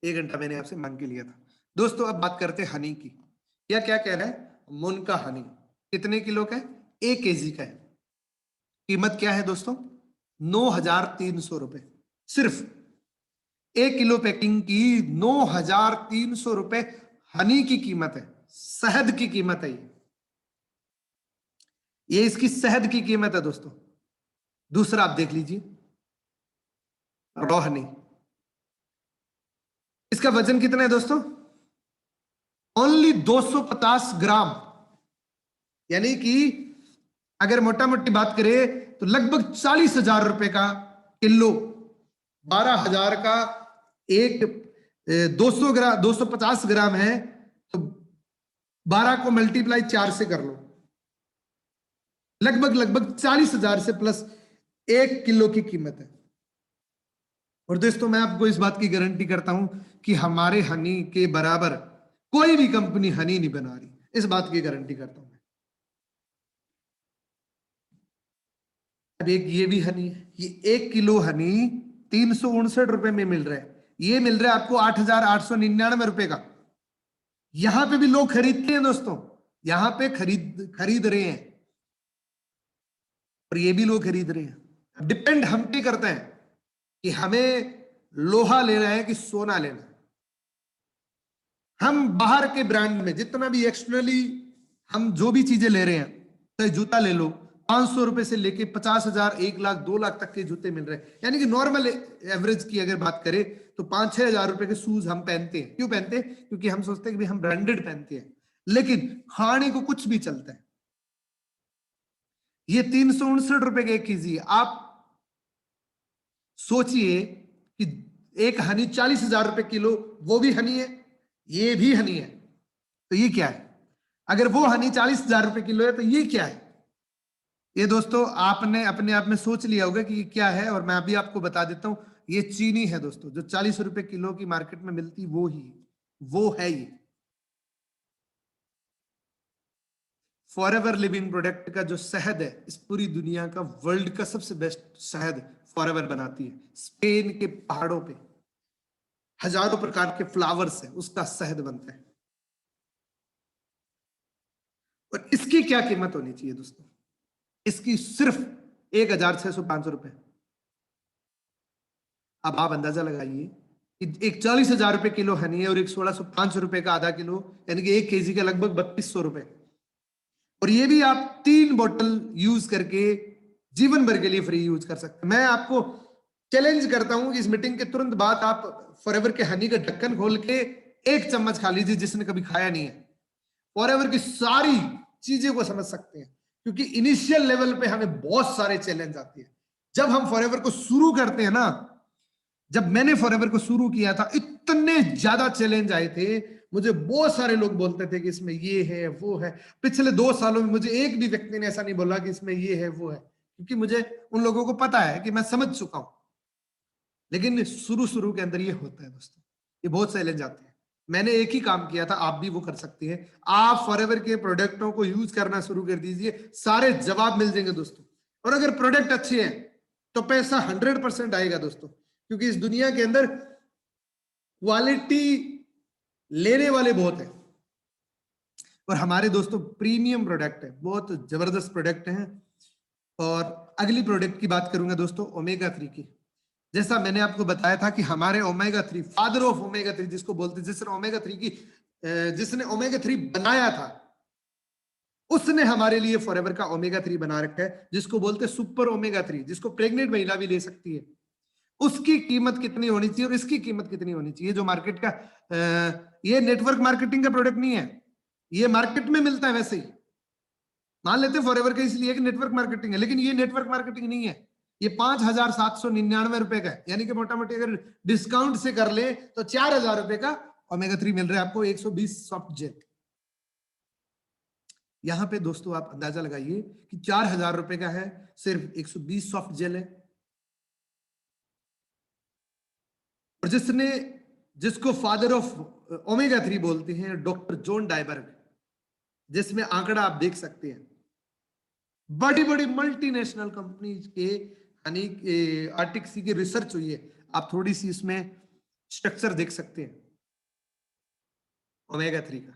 1 घंटा मैंने आपसे मांग के लिया था दोस्तों। अब बात करते हैं हनी की। यह क्या कह रहा है? मुनका हनी कितने किलो का है? 1 केजी का है। कीमत क्या है दोस्तों? 9,300 रुपए। सिर्फ 1 किलो पैकिंग की 9,300 रुपए हनी की कीमत है, शहद की कीमत है। ये इसकी शहद की कीमत है दोस्तों। दूसरा आप देख लीजिए, रॉ हनी। इसका वजन कितना है दोस्तों? ओनली 250 ग्राम। यानी कि अगर मोटा मोटी बात करें तो लगभग 40,000 रुपए का किलो, 12,000 का एक 200 ग्राम, 250 ग्राम है तो 12 को मल्टीप्लाई 4 से कर लो, लगभग 40,000 से प्लस 1 किलो की कीमत है। और दोस्तों मैं आपको इस बात की गारंटी करता हूं कि हमारे हनी के बराबर कोई भी कंपनी हनी नहीं बना रही, इस बात की गारंटी करता हूं मैं। अब एक ये भी हनी है, ये 1 किलो हनी 359 रुपए में मिल रहा है। ये मिल रहा है आपको 8,899 रुपए का। यहां पे भी लोग खरीदते हैं दोस्तों, यहां पे खरीद रहे हैं और ये भी लोग खरीद रहे हैं। डिपेंड हम पे करता है कि हमें लोहा लेना है कि सोना लेना है। हम बाहर के ब्रांड में जितना भी एक्सटर्नली हम जो भी चीजें ले रहे हैं, तो जूता ले लो, 500 रुपए से लेके 50,000, 1 लाख, 2 लाख तक के जूते मिल रहे हैं। यानी कि नॉर्मल एवरेज की अगर बात करें तो 5-6 हजार रुपए के शूज हम पहनते हैं। क्यों पहनते हैं? क्योंकि हम सोचते हैं कि हम ब्रांडेड पहनते हैं, लेकिन खाने को कुछ भी चलता है। ये 359 रुपए के 1 केजी। आप सोचिए कि एक हनी 40,000 रुपए किलो, वो भी हनी है, ये भी हनी है, तो ये क्या है? अगर वो हनी 40,000 रुपए किलो है तो ये क्या है? ये दोस्तों आपने अपने आप में सोच लिया होगा कि ये क्या है, और मैं अभी आपको बता देता हूं। ये चीनी है दोस्तों, जो 40 रुपए किलो की मार्केट में मिलती वो है ये फॉरएवर लिविंग प्रोडक्ट का जो शहद है, इस पूरी दुनिया का वर्ल्ड का सबसे बेस्ट शहद फॉरएवर बनाती है। स्पेन के पहाड़ों पे हजारों प्रकार के फ्लावर्स है, उसका शहद बनता है। और इसकी क्या कीमत होनी चाहिए दोस्तों? इसकी सिर्फ 1,605 रुपए। अब आप अंदाजा लगाइए कि एक 40,000 रुपए किलो हनी है और एक 1,605 रुपए का आधा किलो, यानी कि 1 केजी का लगभग 3,200 रुपए। और ये भी आप 3 बोतल यूज करके जीवन भर के लिए फ्री यूज कर सकते हैं। मैं आपको चैलेंज करता हूं कि इस मीटिंग के तुरंत बाद आप फॉरएवर के हनी का ढक्कन खोल के 1 चम्मच खा लीजिए, जिसने कभी खाया नहीं है। फॉरएवर की सारी चीजें को समझ सकते हैं, क्योंकि इनिशियल लेवल पे हमें बहुत सारे चैलेंज आते हैं। जब हम फॉरएवर को शुरू करते हैं ना, जब मैंने फॉरएवर को शुरू किया था, इतने ज्यादा चैलेंज आए थे। मुझे बहुत सारे लोग बोलते थे कि इसमें ये है वो है। पिछले 2 सालों में मुझे एक भी व्यक्ति ने ऐसा नहीं बोला कि इसमें ये है वो है, क्योंकि मुझे उन लोगों को पता है कि मैं समझ चुका हूं। लेकिन शुरू के अंदर ये होता है दोस्तों, ये बहुत चैलेंज आते हैं। मैंने एक ही काम किया था, आप भी वो कर सकते हैं। आप फॉरएवर के प्रोडक्टों को यूज करना शुरू कर दीजिए, सारे जवाब मिल जाएंगे दोस्तों। और अगर प्रोडक्ट अच्छे हैं तो पैसा 100% आएगा दोस्तों, क्योंकि इस दुनिया के अंदर क्वालिटी लेने वाले बहुत हैं। और हमारे दोस्तों प्रीमियम प्रोडक्ट है, बहुत जबरदस्त प्रोडक्ट हैं। और अगली प्रोडक्ट की बात करूंगा दोस्तों, ओमेगा 3 की। जैसा मैंने आपको बताया था कि हमारे ओमेगा 3, फादर ऑफ ओमेगा 3 जिसको बोलते हैं, जिसने ओमेगा 3 बनाया था, उसने हमारे लिए फॉरएवर का ओमेगा 3 बना रखा है, जिसको बोलते हैं सुपर ओमेगा 3, जिसको प्रेग्नेंट महिला भी ले सकती है। उसकी कीमत कितनी होनी चाहिए और इसकी कीमत कितनी होनी चाहिए? जो मार्केट का ये नेटवर्क मार्केटिंग का प्रोडक्ट नहीं है, ये मार्केट में मिलता है वैसे ही। मान लेते फॉरएवर का इसलिए कि नेटवर्क मार्केटिंग है, लेकिन ये नेटवर्क मार्केटिंग नहीं है, ये 5,799 रुपए का है, यानी कि मोटा मोटी अगर डिस्काउंट से कर ले तो 4,000 रुपए का ओमेगा 3 मिल रहा है आपको 120 सॉफ्ट जेल। यहां पे दोस्तों आप अंदाजा लगाइए कि 4,000 रुपए का है, सिर्फ 120 सॉफ्ट जेल है। और जिसको फादर ऑफ ओमेगा 3 बोलते हैं, डॉक्टर जॉन डायबर्ग, जिसमें आंकड़ा आप देख सकते हैं बड़ी बड़ी मल्टीनेशनल कंपनीज के, यानी आर्टिक्सी की रिसर्च हुई है, आप थोड़ी सी इसमें स्ट्रक्चर देख सकते हैं ओमेगा 3 का।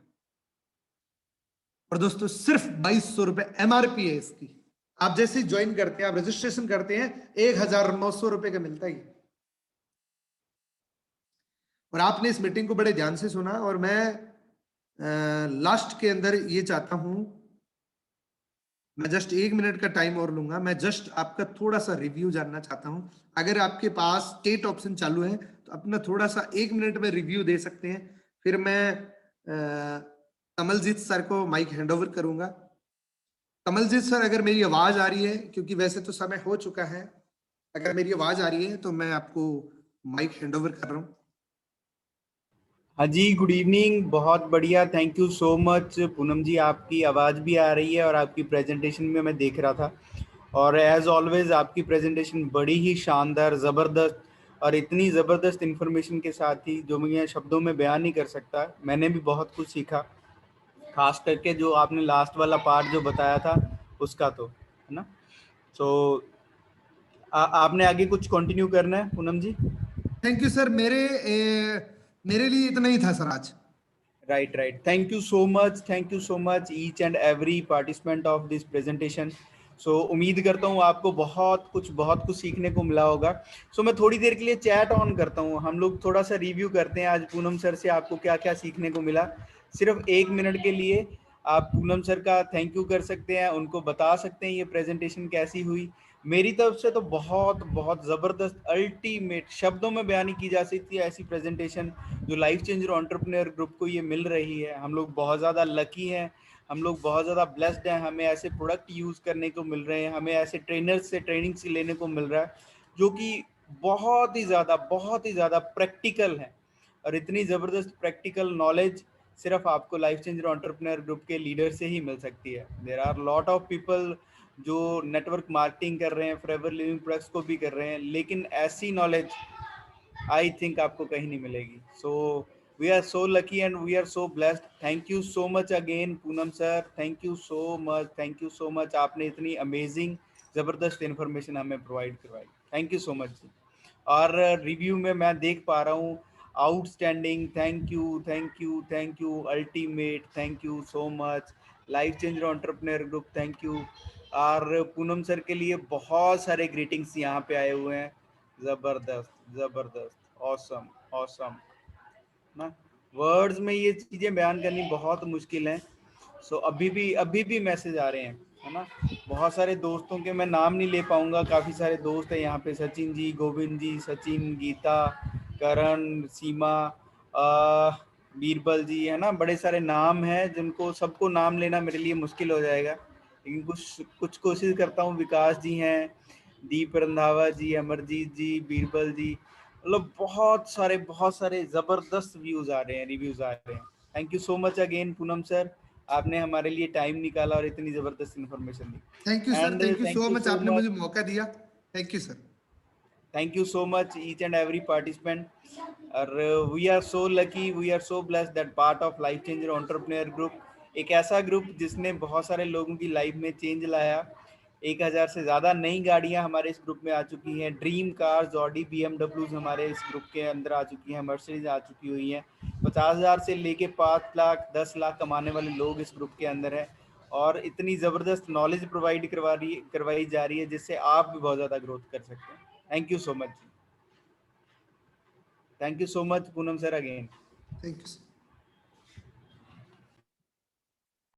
और दोस्तों सिर्फ 2,200 रुपए एमआरपी है इसकी। आप जैसे ही ज्वाइन करते हैं, आप रजिस्ट्रेशन करते हैं, 1,900 रुपए का मिलता है। और आपने इस मीटिंग को बड़े ध्यान से सुना, और मैं लास्ट के अंदर ये चाहता हूं, मैं जस्ट 1 मिनट का टाइम और लूंगा, मैं जस्ट आपका थोड़ा सा रिव्यू जानना चाहता हूं। अगर आपके पास स्टेट ऑप्शन चालू है तो अपना थोड़ा सा 1 मिनट में रिव्यू दे सकते हैं, फिर मैं कमलजीत सर को माइक हैंडओवर करूंगा। कमलजीत सर, अगर मेरी आवाज आ रही है, क्योंकि वैसे तो समय हो चुका है, अगर मेरी आवाज आ रही है तो मैं आपको माइक हैंडओवर कर रहा हूं। हाँ जी, गुड इवनिंग। बहुत बढ़िया, thank you so much Poonam ji. आपकी आवाज़ भी आ रही है और आपकी प्रेजेंटेशन में मैं देख रहा था, और एज ऑलवेज आपकी प्रेजेंटेशन बड़ी ही शानदार, ज़बरदस्त, और इतनी ज़बरदस्त इन्फॉर्मेशन के साथ ही जो मैं शब्दों में बयान नहीं कर सकता। मैंने भी बहुत कुछ सीखा, खास करके जो आपने लास्ट वाला पार्ट जो बताया था उसका, तो है ना। सो आपने आगे कुछ कंटिन्यू करना है पूनम जी? थैंक यू सर, मेरे लिए इतना ही था सर आज। Right. Thank you so much each and every participant of this presentation. So उम्मीद करता हूँ आपको बहुत कुछ सीखने को मिला होगा। So मैं थोड़ी देर के लिए चैट ऑन करता हूँ, हम लोग थोड़ा सा रिव्यू करते हैं आज पूनम सर से आपको क्या क्या सीखने को मिला। सिर्फ 1 मिनट के लिए आप पूनम सर का थैंक यू कर सकते हैं, उनको बता सकते हैं ये प्रेजेंटेशन कैसी हुई। मेरी तरफ से तो बहुत बहुत ज़बरदस्त, अल्टीमेट, शब्दों में बयान नहीं की जा सकती ऐसी प्रेजेंटेशन जो लाइफ चेंजर एंटरप्रेन्योर ग्रुप को ये मिल रही है। हम लोग बहुत ज़्यादा लकी हैं, हम लोग बहुत ज़्यादा ब्लेस्ड हैं, हमें ऐसे प्रोडक्ट यूज़ करने को मिल रहे हैं, हमें ऐसे ट्रेनर्स से ट्रेनिंग से लेने को मिल रहा है जो कि बहुत ही ज़्यादा प्रैक्टिकल है। और इतनी ज़बरदस्त प्रैक्टिकल नॉलेज सिर्फ आपको लाइफ चेंजर एंटरप्रेन्योर ग्रुप के लीडर से ही मिल सकती है। There are lot of people जो नेटवर्क मार्केटिंग कर रहे हैं, फॉरएवर लिविंग प्रोडक्ट्स को भी कर रहे हैं, लेकिन ऐसी नॉलेज आई थिंक आपको कहीं नहीं मिलेगी। So we are so lucky and we are so blessed. Thank you so much again Poonam sir, thank you so much. आपने इतनी अमेजिंग ज़बरदस्त इन्फॉर्मेशन हमें प्रोवाइड करवाई, thank you so much ji. और रिव्यू में मैं देख पा रहा हूँ outstanding, thank you ultimate, thank you so much life changer entrepreneur group, thank you. और पूनम सर के लिए बहुत सारे ग्रीटिंग्स यहाँ पे आए हुए हैं। ज़बरदस्त, ऑसम ना, वर्ड्स में ये चीज़ें बयान करनी बहुत मुश्किल है। सो अभी भी मैसेज आ रहे हैं, है ना। बहुत सारे दोस्तों के मैं नाम नहीं ले पाऊंगा, काफ़ी सारे दोस्त हैं यहाँ पे, सचिन जी, गोविंद जी, सचिन, गीता, करण, सीमा, बीरबल जी, है ना। बड़े सारे नाम हैं जिनको सबको नाम लेना मेरे लिए मुश्किल हो जाएगा, लेकिन कुछ कोशिश करता हूँ। विकास जी हैं, दीप रंधावा जी, अमरजीत जी, बीरबल जी, मतलब बहुत सारे ज़बरदस्त रिव्यूज़ आ रहे हैं। Thank you so much again Poonam sir, आपने हमारे लिए टाइम निकाला और इतनी ज़बरदस्त इन्फॉर्मेशन दी। Thank you sir, and thank you thank so you much, so आपने मच, मुझे मौका दिया। Thank you sir. thank you so much each and every participant. We are so lucky, we are so blessed that part of Life Changer Entrepreneur Group, एक ऐसा group जिसने बहुत सारे लोगों की लाइफ में चेंज लाया। 1,000 से ज़्यादा नई गाड़ियां हमारे इस ग्रुप में आ चुकी हैं, ड्रीम कार्स, ऑडी, BMW हमारे इस ग्रुप के अंदर आ चुकी हैं, मर्सिडीज आ चुकी हुई हैं। 50,000 से लेके 5 लाख 10 लाख कमाने वाले लोग इस ग्रुप के अंदर हैं, और इतनी ज़बरदस्त नॉलेज प्रोवाइड करवाई जा रही है जिससे आप भी बहुत ज़्यादा ग्रोथ कर सकते हैं। Thank you so much. Thank you so much, Poonam sir, again. Thank you sir.